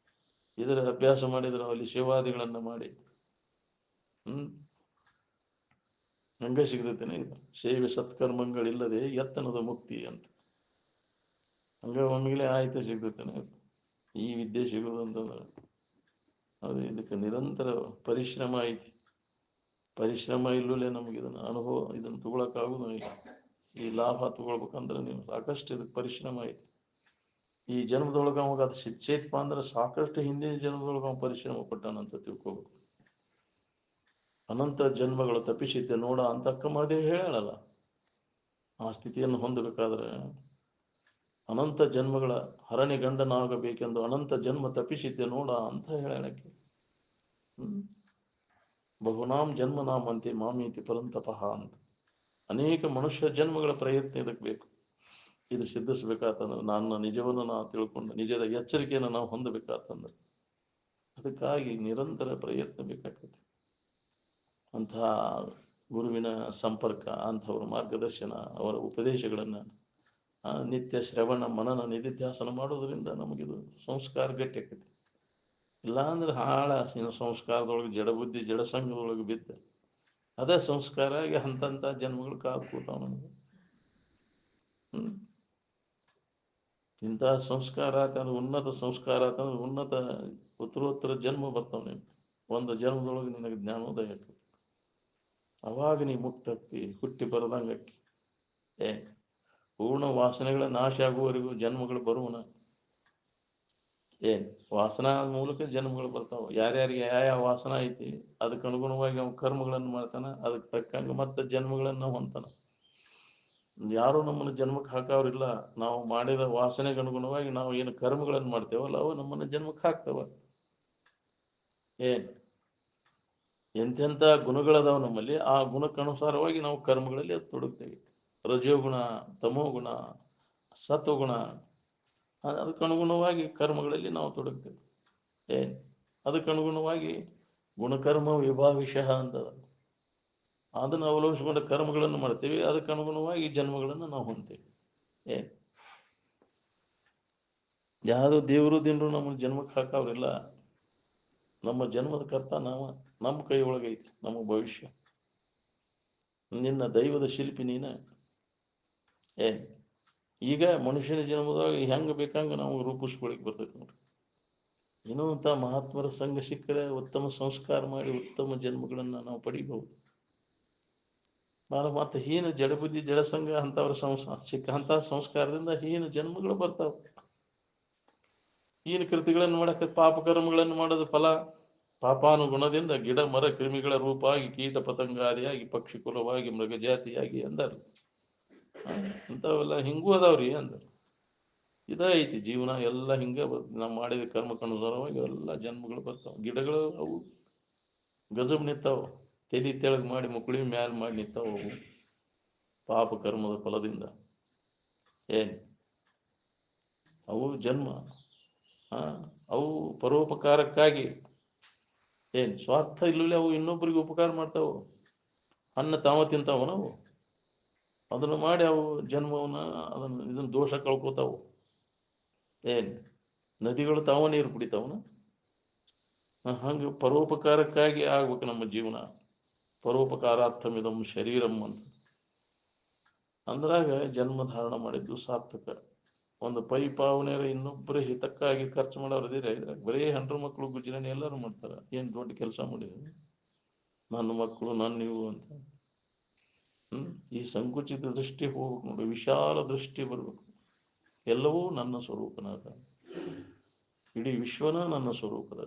ಇದರ ಅಭ್ಯಾಸ ಮಾಡಿದ್ರು ಅಲ್ಲಿ ಸೇವಾದಿಗಳನ್ನು ಮಾಡಿ. ಹಂಗ ಸಿಗ್ತೈತೇನೆ ಇದು ಸೇವೆ ಸತ್ಕರ್ಮಗಳಿಲ್ಲದೆ ಎತ್ತನದ ಮುಕ್ತಿ ಅಂತ. ಹಂಗ ಒಮ್ಮೆಲೆ ಆಯ್ತು ಸಿಗ್ತೈತೇನೆ ಈ ವಿದ್ಯೆ ಸಿಗೋದು ಅಂತಂದ್ರೆ. ಅದು ಇದಕ್ಕೆ ನಿರಂತರ ಪರಿಶ್ರಮ ಐತಿ. ಪರಿಶ್ರಮ ಇಲ್ಲೇ ನಮಗೆ ಇದನ್ನು ಅನುಭವ ಇದನ್ನು ತಗೊಳಕ್ಕಾಗೋದು ಇಲ್ಲ. ಈ ಲಾಭ ತಗೊಳ್ಬೇಕಂದ್ರೆ ನೀವು ಸಾಕಷ್ಟು ಇದಕ್ಕೆ ಪರಿಶ್ರಮ ಐತಿ. ಈ ಜನ್ಮದೊಳಗೆ ಅವಾಗ ಅದು ಶಿಕ್ಷೆತ್ಪ ಅಂದ್ರೆ ಸಾಕಷ್ಟು ಹಿಂದಿನ ಜನ್ಮದೊಳಗೆ ಅವ ಪರಿಶ್ರಮ ಪಟ್ಟಾನಂತ ತಿಳ್ಕೋಬೇಕು. ಅನಂತ ಜನ್ಮಗಳು ತಪ್ಪಿಸಿದ್ದೆ ನೋಡ ಅಂತ ಅಕ್ಕ ಮಹಾದೇವಿ ಹೇಳಲ್ಲ. ಆ ಸ್ಥಿತಿಯನ್ನು ಹೊಂದಬೇಕಾದ್ರೆ ಅನಂತ ಜನ್ಮಗಳ ಹರಣಿಗಂಡನಾಗಬೇಕೆಂದು ಅನಂತ ಜನ್ಮ ತಪ್ಪಿಸಿದ್ದೆ ನೋಡ ಅಂತ ಹೇಳಕ್ಕೆ. ಬಹುನಾಂ ಜನ್ಮನಾಮಂತೆ ಮಾಮೀತಿ ಪರಂತಪಃ ಅಂತ. ಅನೇಕ ಮನುಷ್ಯ ಜನ್ಮಗಳ ಪ್ರಯತ್ನ ಇದಕ್ಕೆ ಬೇಕು. ಇದು ಸಿದ್ಧಿಸ್ಬೇಕಾತಂದ್ರೆ ನನ್ನ ನಿಜವನ್ನು ನಾವು ತಿಳ್ಕೊಂಡು ನಿಜದ ಎಚ್ಚರಿಕೆಯನ್ನು ನಾವು ಹೊಂದಬೇಕಾತಂದ್ರೆ ಅದಕ್ಕಾಗಿ ನಿರಂತರ ಪ್ರಯತ್ನ ಬೇಕಾಗ್ತದೆ. ಅಂತಹ ಗುರುವಿನ ಸಂಪರ್ಕ, ಅಂಥವ್ರ ಮಾರ್ಗದರ್ಶನ, ಅವರ ಉಪದೇಶಗಳನ್ನು ನಿತ್ಯ ಶ್ರವಣ ಮನನ ನಿಧಿಧ್ಯಾಸನ ಮಾಡೋದ್ರಿಂದ ನಮಗಿದು ಸಂಸ್ಕಾರ ಗಟ್ಟಿ ಆಕೈತಿ. ಇಲ್ಲಾಂದ್ರೆ ಹಾಳ ಸಂಸ್ಕಾರದೊಳಗೆ ಜಡಬುದ್ಧಿ ಜಡಸಂಘದೊಳಗೆ ಬಿದ್ದ ಅದೇ ಸಂಸ್ಕಾರ ಆಗಿ ಹಂತಂತ ಜನ್ಮಗಳು ಕಾದು ಕೂತಾವ ನಮಗೆ. ಇಂತಹ ಸಂಸ್ಕಾರ ಆತಂದ್ರೆ ಉನ್ನತ ಸಂಸ್ಕಾರ ಆತಂದ್ರೆ ಉನ್ನತ ಉತ್ತರೋತ್ತರ ಜನ್ಮ ಬರ್ತಾವ. ನೀನು ಒಂದು ಜನ್ಮದೊಳಗೆ ನಿನಗೆ ಜ್ಞಾನೋದಯ ಆಗ್ತದೆ. ಅವಾಗ ನೀ ಮುಕ್ತಕ್ಕಿ ಹುಟ್ಟಿ ಬರದಂಗಕ್ಕಿ. ಪೂರ್ಣ ವಾಸನೆಗಳ ನಾಶ ಆಗುವವರೆಗೂ ಜನ್ಮಗಳು ಬರುವನ. ವಾಸನಾ ಮೂಲಕ ಜನ್ಮಗಳು ಬರ್ತಾವ. ಯಾರ್ಯಾರಿಗೆ ಯಾವ ವಾಸನ ಐತಿ ಅದಕ್ಕೆ ಅನುಗುಣವಾಗಿ ಅವ್ನು ಕರ್ಮಗಳನ್ನು ಮಾಡ್ತಾನ. ಅದಕ್ಕೆ ತಕ್ಕಂಗೆ ಮತ್ತೆ ಜನ್ಮಗಳನ್ನು ಹೊಂತಾನ. ಯಾರು ನಮ್ಮನ್ನು ಜನ್ಮಕ್ಕೆ ಹಾಕೋರಿಲ್ಲ. ನಾವು ಮಾಡಿದ ವಾಸನೆಗೆ ಅನುಗುಣವಾಗಿ ನಾವು ಏನು ಕರ್ಮಗಳನ್ನು ಮಾಡ್ತೇವಲ್ಲ ಅವು ನಮ್ಮನ್ನು ಜನ್ಮಕ್ಕೆ ಹಾಕ್ತವ. ಎಂತೆಂಥ ಗುಣಗಳದಾವ ನಮ್ಮಲ್ಲಿ, ಆ ಗುಣಕ್ಕನುಸಾರವಾಗಿ ನಾವು ಕರ್ಮಗಳಲ್ಲಿ ಅದು ತೊಡಗ್ತೇವೆ. ರಜೋಗುಣ, ತಮೋಗುಣ, ಸತ್ವಗುಣ, ಅದಕ್ಕನುಗುಣವಾಗಿ ಕರ್ಮಗಳಲ್ಲಿ ನಾವು ತೊಡಗ್ತೇವೆ. ಅದಕ್ಕನುಗುಣವಾಗಿ ಗುಣಕರ್ಮ ವಿಭಾವಿಷಃ ಅಂತ ಅದನ್ನು ಅವಲಂಬಿಸಿಕೊಂಡ ಕರ್ಮಗಳನ್ನು ಮಾಡ್ತೀವಿ, ಅದಕ್ಕನುಗುಣವಾಗಿ ಜನ್ಮಗಳನ್ನು ನಾವು ಹೊಂದ್ತೀವಿ. ಏನು ಯಾರು ದೇವರು ದಿನರು ನಮ್ಮನ್ನು ಜನ್ಮಕ್ಕೆ ಹಾಕವ್ರಿಲ್ಲ. ನಮ್ಮ ಜನ್ಮದ ಕರ್ತ ನಮ್ಮ ಕೈ ಒಳಗೈತಿ. ನಮ್ಮ ಭವಿಷ್ಯ ನಿನ್ನ ದೈವದ ಶಿಲ್ಪಿ ನೀನ. ಏನು ಈಗ ಮನುಷ್ಯನ ಜನ್ಮದಾಗ ಹೆಂಗೆ ಬೇಕಂಗೆ ನಾವು ರೂಪಿಸ್ಕೊಳಿಕ್ ಬರ್ತೈತಿ ನೋಡ್ರಿ. ಏನೋ ಅಂತ ಮಹಾತ್ಮರ ಸಂಘ ಸಿಕ್ಕರೆ ಉತ್ತಮ ಸಂಸ್ಕಾರ ಮಾಡಿ ಉತ್ತಮ ಜನ್ಮಗಳನ್ನು ನಾವು ಪಡಿಬಹುದು. ಮತ್ತು ಹೀನ ಜಡಬುದ್ಧಿ ಜಡಸಂಘ ಅಂತವ್ರ ಸಿಕ್ಕಂಥ ಸಂಸ್ಕಾರದಿಂದ ಹೀನ ಜನ್ಮಗಳು ಬರ್ತಾವ. ಹೀನ ಕೃತಿಗಳನ್ನು ಮಾಡಕ್ಕೆ ಪಾಪಕರ್ಮಗಳನ್ನು ಮಾಡೋದು ಫಲ. ಪಾಪಾನುಗುಣದಿಂದ ಗಿಡ ಮರ ಕ್ರಿಮಿಗಳ ರೂಪವಾಗಿ ಕೀಟ ಪತಂಗಾದಿಯಾಗಿ ಪಕ್ಷಿ ಕುಲವಾಗಿ ಮೃಗಜಾತಿಯಾಗಿ ಅಂದರು. ಇಂಥವೆಲ್ಲ ಹಿಂಗೂ ಅದಾವ್ರಿ ಅಂದರು. ಇದೈತಿ ಜೀವನ ಎಲ್ಲ ಹಿಂಗೆ ನಾವು ಮಾಡಿದ ಕರ್ಮಕ್ಕನುಸಾರವಾಗಿ ಎಲ್ಲ ಜನ್ಮಗಳು ಬರ್ತಾವ. ಗಿಡಗಳು ಅವು ಗಜಬ್ ನಿಂತಾವ, ತೆಲಿ ತೆಳಗ್ ಮಾಡಿ ಮುಕುಳಿ ಮ್ಯಾಲ ಮಾಡಿ ನಿಂತಾವ. ಅವು ಪಾಪ ಕರ್ಮದ ಫಲದಿಂದ ಏನು ಅವು ಜನ್ಮ. ಅವು ಪರೋಪಕಾರಕ್ಕಾಗಿ ಏನು ಸ್ವಾರ್ಥ ಇಲ್ಲವೇ ಅವು ಇನ್ನೊಬ್ಬರಿಗೆ ಉಪಕಾರ ಮಾಡ್ತಾವು. ಅನ್ನ ತಾವ ತಿಂತಾವ ನಾವು ಅದನ್ನು ಮಾಡಿ ಅವು ಜನ್ಮವನ್ನ ಇದನ್ನ ದೋಷ ಕಳ್ಕೋತಾವು. ಏನು ನದಿಗಳು ತಾವ ನೀರು ಕುಡಿತಾವನ. ಹಂಗೆ ಪರೋಪಕಾರಕ್ಕಾಗಿ ಆಗ್ಬೇಕು ನಮ್ಮ ಜೀವನ. ಪರೋಪಕಾರಾರ್ಥಮಿದಂ ಶರೀರಂ ಅಂತ ಅಂದ್ರಾಗ ಜನ್ಮ ಧಾರಣ ಮಾಡಿದ್ದು ಸಾರ್ಥಕ. ಒಂದು ಪಾವನೆಯರ ಇನ್ನೊಬ್ಬರ ಹಿತಕ್ಕಾಗಿ ಖರ್ಚು ಮಾಡೋರದಿರ. ಇದ್ರಾಗ ಬರೀ ಹೆಂಡ್ರು ಮಕ್ಕಳು ಗುಜರಾಣಿ ಎಲ್ಲರೂ ಮಾಡ್ತಾರೆ. ಏನು ದೊಡ್ಡ ಕೆಲಸ ಮಾಡಿದ್ರು ನನ್ನ ಮಕ್ಕಳು ನೀವು ಅಂತ. ಈ ಸಂಕುಚಿತ ದೃಷ್ಟಿ ಹೋಗ್ಬೇಕು ನೋಡಿ, ವಿಶಾಲ ದೃಷ್ಟಿ ಬರ್ಬೇಕು. ಎಲ್ಲವೂ ನನ್ನ ಸ್ವರೂಪನಾದ, ಇಡೀ ವಿಶ್ವನ ನನ್ನ ಸ್ವರೂಪದ.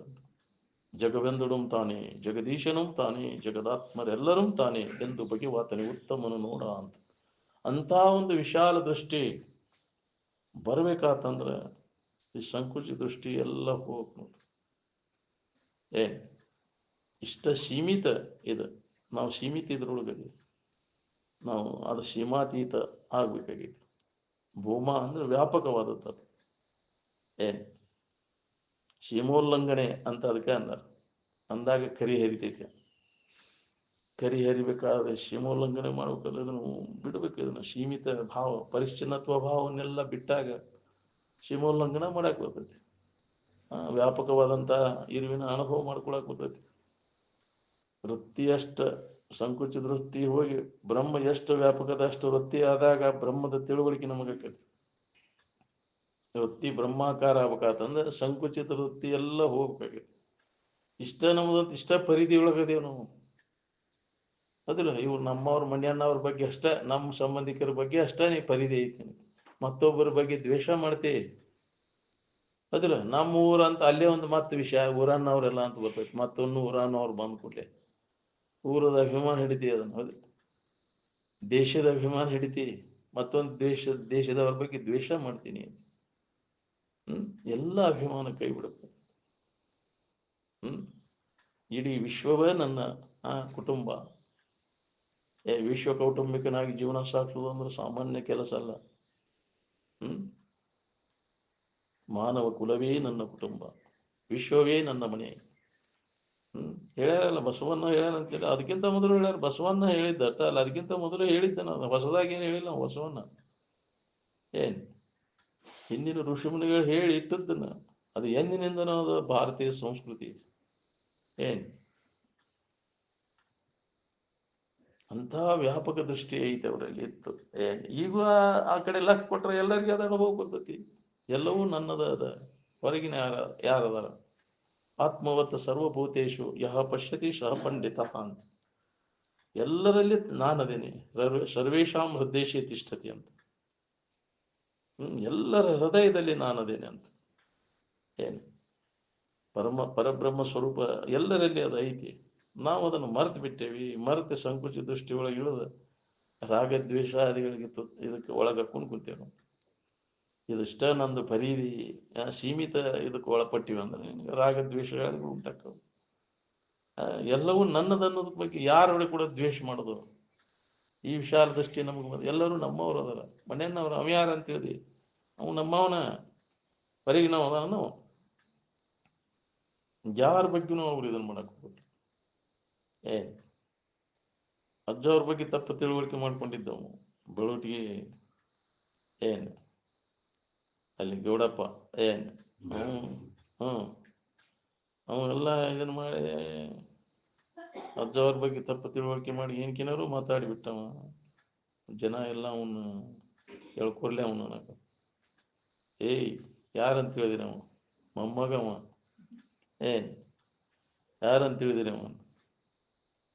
ಜಗವೆಂದಡುಂ ತಾನೇ, ಜಗದೀಶನಂ ತಾನೇ, ಜಗದಾತ್ಮರೆಲ್ಲರೂ ತಾನೇ ಎಂದು ಬಗೆವಾತನಿ ಉತ್ತಮನು ನೋಡ ಅಂತ. ಅಂತ ಒಂದು ವಿಶಾಲ ದೃಷ್ಟಿ ಬರ್ಬೇಕಾತಂದ್ರೆ ಈ ಸಂಕುಚಿತ ದೃಷ್ಟಿ ಎಲ್ಲ ಹೋಗ್ಬೇಕು ನೋಡಿ. ಇಷ್ಟ ಸೀಮಿತ ಇದು. ನಾವು ಸೀಮಿತ ಇದ್ರೊಳಗದೆ ನಾವು ಅದು ಸೀಮಾತೀತ ಆಗ್ಬೇಕಾಗಿತ್ತು. ಭೂಮಾ ಅಂದ್ರೆ ವ್ಯಾಪಕವಾದದ್ದು. ಸೀಮೋಲ್ಲಂಘನೆ ಅಂತ ಅದಕ್ಕೆ ಅಂದಾಗ ಕರಿ ಹರಿತೈತೆ. ಕರಿ ಹರಿಬೇಕಾದ್ರೆ ಸೀಮೋಲ್ಲಂಘನೆ ಮಾಡ್ಬೇಕಾದ್ರೆ ಇದನ್ನು ಬಿಡ್ಬೇಕು. ಇದನ್ನು ಸೀಮಿತ ಭಾವ ಪರಿಚ್ಛಿನ್ನತ್ವ ಭಾವನೆಲ್ಲ ಬಿಟ್ಟಾಗ ಸೀಮೋಲ್ಲಂಘನ ಮಾಡಕ್ ಬರ್ತೈತಿ. ವ್ಯಾಪಕವಾದಂಥ ಇರುವಿನ ಅನುಭವ ಮಾಡ್ಕೊಳಕ್ ಬರ್ತೈತಿ. ವೃತ್ತಿ ಎಷ್ಟು ಸಂಕುಚಿತ ವೃತ್ತಿ ಹೋಗಿ ಬ್ರಹ್ಮ ಎಷ್ಟು ವ್ಯಾಪಕದಷ್ಟು ವೃತ್ತಿ ಆದಾಗ ಬ್ರಹ್ಮದ ತಿಳುವಳಿಕೆ ನಮಗೈತಿ. ವೃತ್ತಿ ಬ್ರಹ್ಮಾಕಾರ ಆಗ್ಬೇಕಂದ್ರೆ ಸಂಕುಚಿತ ವೃತ್ತಿ ಎಲ್ಲ ಹೋಗ್ಬೇಕಾಗೈತಿ. ಇಷ್ಟ ನಮ್ದಂತ ಇಷ್ಟ ಪರಿಧಿ ಒಳಗದೇವು ನಾವು. ಅದಿಲ್ಲ ಇವ್ರು ನಮ್ಮವ್ರ ಮನೆಯನ್ನವ್ರ ಬಗ್ಗೆ ಅಷ್ಟ, ನಮ್ಮ ಸಂಬಂಧಿಕರ ಬಗ್ಗೆ ಅಷ್ಟೇ ನೀ ಪರಿಧಿ ಐತಿ. ಮತ್ತೊಬ್ಬರ ಬಗ್ಗೆ ದ್ವೇಷ ಮಾಡ್ತೇವೆ. ಅದಿಲ್ಲ ನಮ್ಮ ಊರಂತ ಅಲ್ಲೇ ಒಂದು ಮತ್ತೆ ವಿಷಯ ಊರನ್ನವ್ರೆಲ್ಲ ಅಂತ ಬರ್ತೈತಿ. ಮತ್ತೊಂದು ಊರನ್ನವ್ರು ಬಂದ್ ಕೂಡಲೇ ಊರದ ಅಭಿಮಾನ ಹಿಡಿತಿ. ಅದನ್ನು ಅದು ದೇಶದ ಅಭಿಮಾನ ಹಿಡಿತಿ. ಮತ್ತೊಂದು ದೇಶದವ್ರ ಬಗ್ಗೆ ದ್ವೇಷ ಮಾಡ್ತೀನಿ. ಎಲ್ಲ ಅಭಿಮಾನ ಕೈ ಬಿಡುತ್ತೆ. ಇಡೀ ವಿಶ್ವವೇ ನನ್ನ ಕುಟುಂಬ. ವಿಶ್ವ ಕೌಟುಂಬಿಕನಾಗಿ ಜೀವನ ಸಾಗಿಸುವುದು ಅಂದ್ರೆ ಸಾಮಾನ್ಯ ಕೆಲಸ ಅಲ್ಲ. ಮಾನವ ಕುಲವೇ ನನ್ನ ಕುಟುಂಬ, ವಿಶ್ವವೇ ನನ್ನ ಮನೆ. ಹೇಳ್ಯಾರಲ್ಲ ಬಸವಣ್ಣ ಹೇಳ್ಯಾರಂತೇಳಿ. ಅದಕ್ಕಿಂತ ಮೊದಲು ಹೇಳ್ಯಾರ. ಬಸವಣ್ಣ ಹೇಳಿದ್ದ ಅಷ್ಟ ಅಲ್ಲ, ಅದಕ್ಕಿಂತ ಮೊದಲು ಹೇಳಿದ್ದ. ನಾನು ಹೊಸದಾಗಿ ಏನು ಹೇಳಿಲ್ಲ ಬಸವಣ್ಣ. ಹಿಂದಿನ ಋಷಿಮುನಿಗಳು ಹೇಳಿ ಇಟ್ಟದ್ದನ್ನ ಅದು ಎಂದಿನಿಂದನೂ ಅದು ಭಾರತೀಯ ಸಂಸ್ಕೃತಿ. ಅಂತ ವ್ಯಾಪಕ ದೃಷ್ಟಿ ಐತೆ ಅವರಲ್ಲಿ ಇತ್ತು. ಈಗ ಆ ಕಡೆ ಲಕ್ ಕೊಟ್ರೆ ಎಲ್ಲರಿಗೂ ಅದ ಅನುಭವ ಬರ್ತೈತಿ. ಎಲ್ಲವೂ ನನ್ನದ ಅದ, ಹೊರಗಿನ ಯಾರದಾರ. ಆತ್ಮವತ್ ಸರ್ವಭೂತೇಶು ಯಹ ಪಶ್ಯತಿ ಸಹ ಪಂಡಿತ ಅಂತ. ಎಲ್ಲರಲ್ಲಿ ನಾನದೇನೆ. ಸರ್ವೇಶಾಂ ಹೃದಯೇಶಿ ತಿಷ್ಠತಿ ಅಂತ. ಎಲ್ಲರ ಹೃದಯದಲ್ಲಿ ನಾನದೇನೆ ಅಂತ. ಪರಬ್ರಹ್ಮ ಸ್ವರೂಪ ಎಲ್ಲರಲ್ಲಿ ಅದು ಐತಿ. ನಾವು ಅದನ್ನು ಮರೆತು ಬಿಟ್ಟೇವಿ. ಮರೆತು ಸಂಕುಚಿತ ದೃಷ್ಟಿ ಒಳಗೆ ಇಳಿದ ರಾಗದ್ವೇಷಾದಿಗಳಿಗೆ ಇದಕ್ಕೆ ಒಳಗ ಕುಂತ್ಕುತ್ತೇವೆ. ಇದಿಷ್ಟ ನಂದು ಪರಿಧಿ ಸೀಮಿತ ಇದಕ್ಕೆ ಒಳಪಟ್ಟಿವಿ ಅಂದ್ರೆ ರಾಗದ್ವೇಷಗಳಿಗೆ ಉಂಟಾಕ್ಕವು. ಎಲ್ಲವೂ ನನ್ನದನ್ನೋದ್ರ ಬಗ್ಗೆ ಯಾರೊಳಗೆ ಕೂಡ ದ್ವೇಷ ಮಾಡೋದು. ಈ ವಿಶಾಲ ದೃಷ್ಟಿ ನಮಗೆ ಎಲ್ಲರೂ ನಮ್ಮವ್ರು ಅದರ. ಮನೆಯನ್ನವ್ರು ಅವ ಯಾರ ಅಂತ ಹೇಳಿ ಅವು ನಮ್ಮವನ ಹೊರಗಿನವ ನಾವು. ಯಾರ ಬಗ್ಗೆನೂ ಅವ್ರು ಇದನ್ನು ಮಾಡಕ್ಕೆ ಹೋಗ್ಬಿಟ್ಟು ಏನ್ ಅಜ್ಜ ಅವ್ರ ಬಗ್ಗೆ ತಪ್ಪು ತಿಳುವಳಿಕೆ ಮಾಡ್ಕೊಂಡಿದ್ದವು ಬೆಳವಟಿಗೆ ಏನ್ ಅಲ್ಲಿ ಗೌಡಪ್ಪ ಏನ್ ಹ್ಞೂ ಹ್ಞೂ ಅವನ್ನೆಲ್ಲ ಇದನ್ನು ಮಾಡಿ ಅಜ್ಜ ಅವ್ರ ಬಗ್ಗೆ ತಪ್ಪು ತಿಳುವಳಿಕೆ ಮಾಡಿ ಏನಕಿನಾರು ಮಾತಾಡಿಬಿಟ್ಟವ ಜನ ಎಲ್ಲ ಅವನು ಹೇಳ್ಕೊಡ್ಲಿ ಅವನು ನನಗೆ ಏಯ್ ಯಾರಂತ ಹೇಳಿದಿರಿ ಅವ ಮೊಮ್ಮಗವ ಏನ್ ಯಾರಂತ ಹೇಳಿದಿರಿ ಅವನು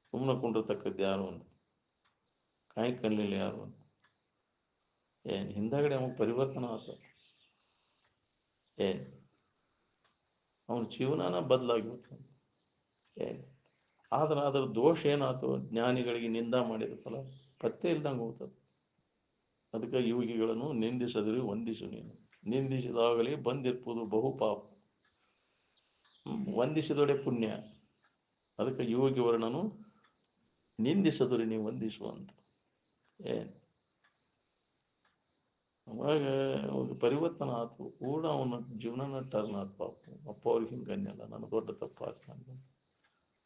ಸುಮ್ಮನೆ ಕುಂಡಿರ್ತಕ್ಕದ್ದು ಯಾರು ಅಂತ ಕಾಯಿ ಕಣ್ಲಿಲ್ಲ ಯಾರು ಅಂತ ಏನ್ ಹಿಂದಗಡೆ ಅವನು ಪರಿವರ್ತನ ಆತ ಏನ್ ಅವನ ಜೀವನನ ಬದಲಾಗಿಬಿಡ್ತಾನೆ ಏನ್ ಆದ್ರೆ ಅದರ ದೋಷ ಏನಾಯ್ತು ಜ್ಞಾನಿಗಳಿಗೆ ನಿಂದ ಮಾಡಿರುತ್ತಲ್ಲ ಪತ್ತೆ ಇಲ್ದಂಗೆ ಹೋಗ್ತದೆ ಅದಕ್ಕೆ ಯೋಗಿಗಳನ್ನು ನಿಂದಿಸದಿರಿ ವಂದಿಸು ನೀನು ನಿಂದಿಸಿದಾಗಲೇ ಬಂದಿರ್ಬೋದು ಬಹು ಪಾಪ ವಂದಿಸಿದೊಡೆ ಪುಣ್ಯ ಅದಕ್ಕೆ ಯೋಗಿ ವರ್ಣನು ನಿಂದಿಸದಿರಿ ನೀವು ವಂದಿಸುವಂತ ಏನ್ ಅವಾಗ ಅವ್ರಿಗೆ ಪರಿವರ್ತನ ಆಯ್ತು ಕೂಡ ಅವನ ಜೀವನನ ಟರ್ನ್ ಆಯ್ತು ಪಾಪ ಅಪ್ಪ ಅವ್ರಿಗೆ ಹಿಂಗೆ ಅನ್ನಲ್ಲ ನನಗೆ ದೊಡ್ಡ ತಪ್ಪಾಯ್ತು ನನಗೆ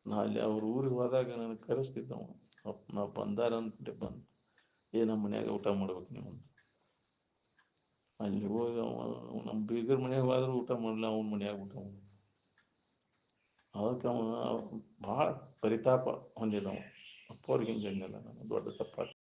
ನಾ ಅಲ್ಲಿ ಅವ್ರ ಊರಿಗೆ ಹೋದಾಗ ನನಗೆ ಕರೆಸ್ತಿದ್ದವ ನಾವು ಬಂದಾರ ಅಂದ್ಬಿಟ್ಟೆ ಬಂದು ನಮ್ಮ ಮನ್ಯಾಗ ಊಟ ಮಾಡ್ಬೇಕು ನೀವು ಅಲ್ಲಿ ಹೋಗಿ ನಮ್ಮ ಬೀಗರ ಮನ್ಯಾಗ ಹೋದ್ರೆ ಊಟ ಮಾಡಲ್ಲ ಅವನ ಮನ್ಯಾಗ ಊಟ ಮಾಡ ಅದಕ್ಕೆ ಭಾಳ ಪರಿತಾಪ ಹೊಂದಿದವ ಅಪ್ಪ ಅವ್ರಿಗೆ ಹಿಂಗೆ ಅನ್ನಲ್ಲ ನನಗೆ ದೊಡ್ಡ ತಪ್ಪಾಯ್ತು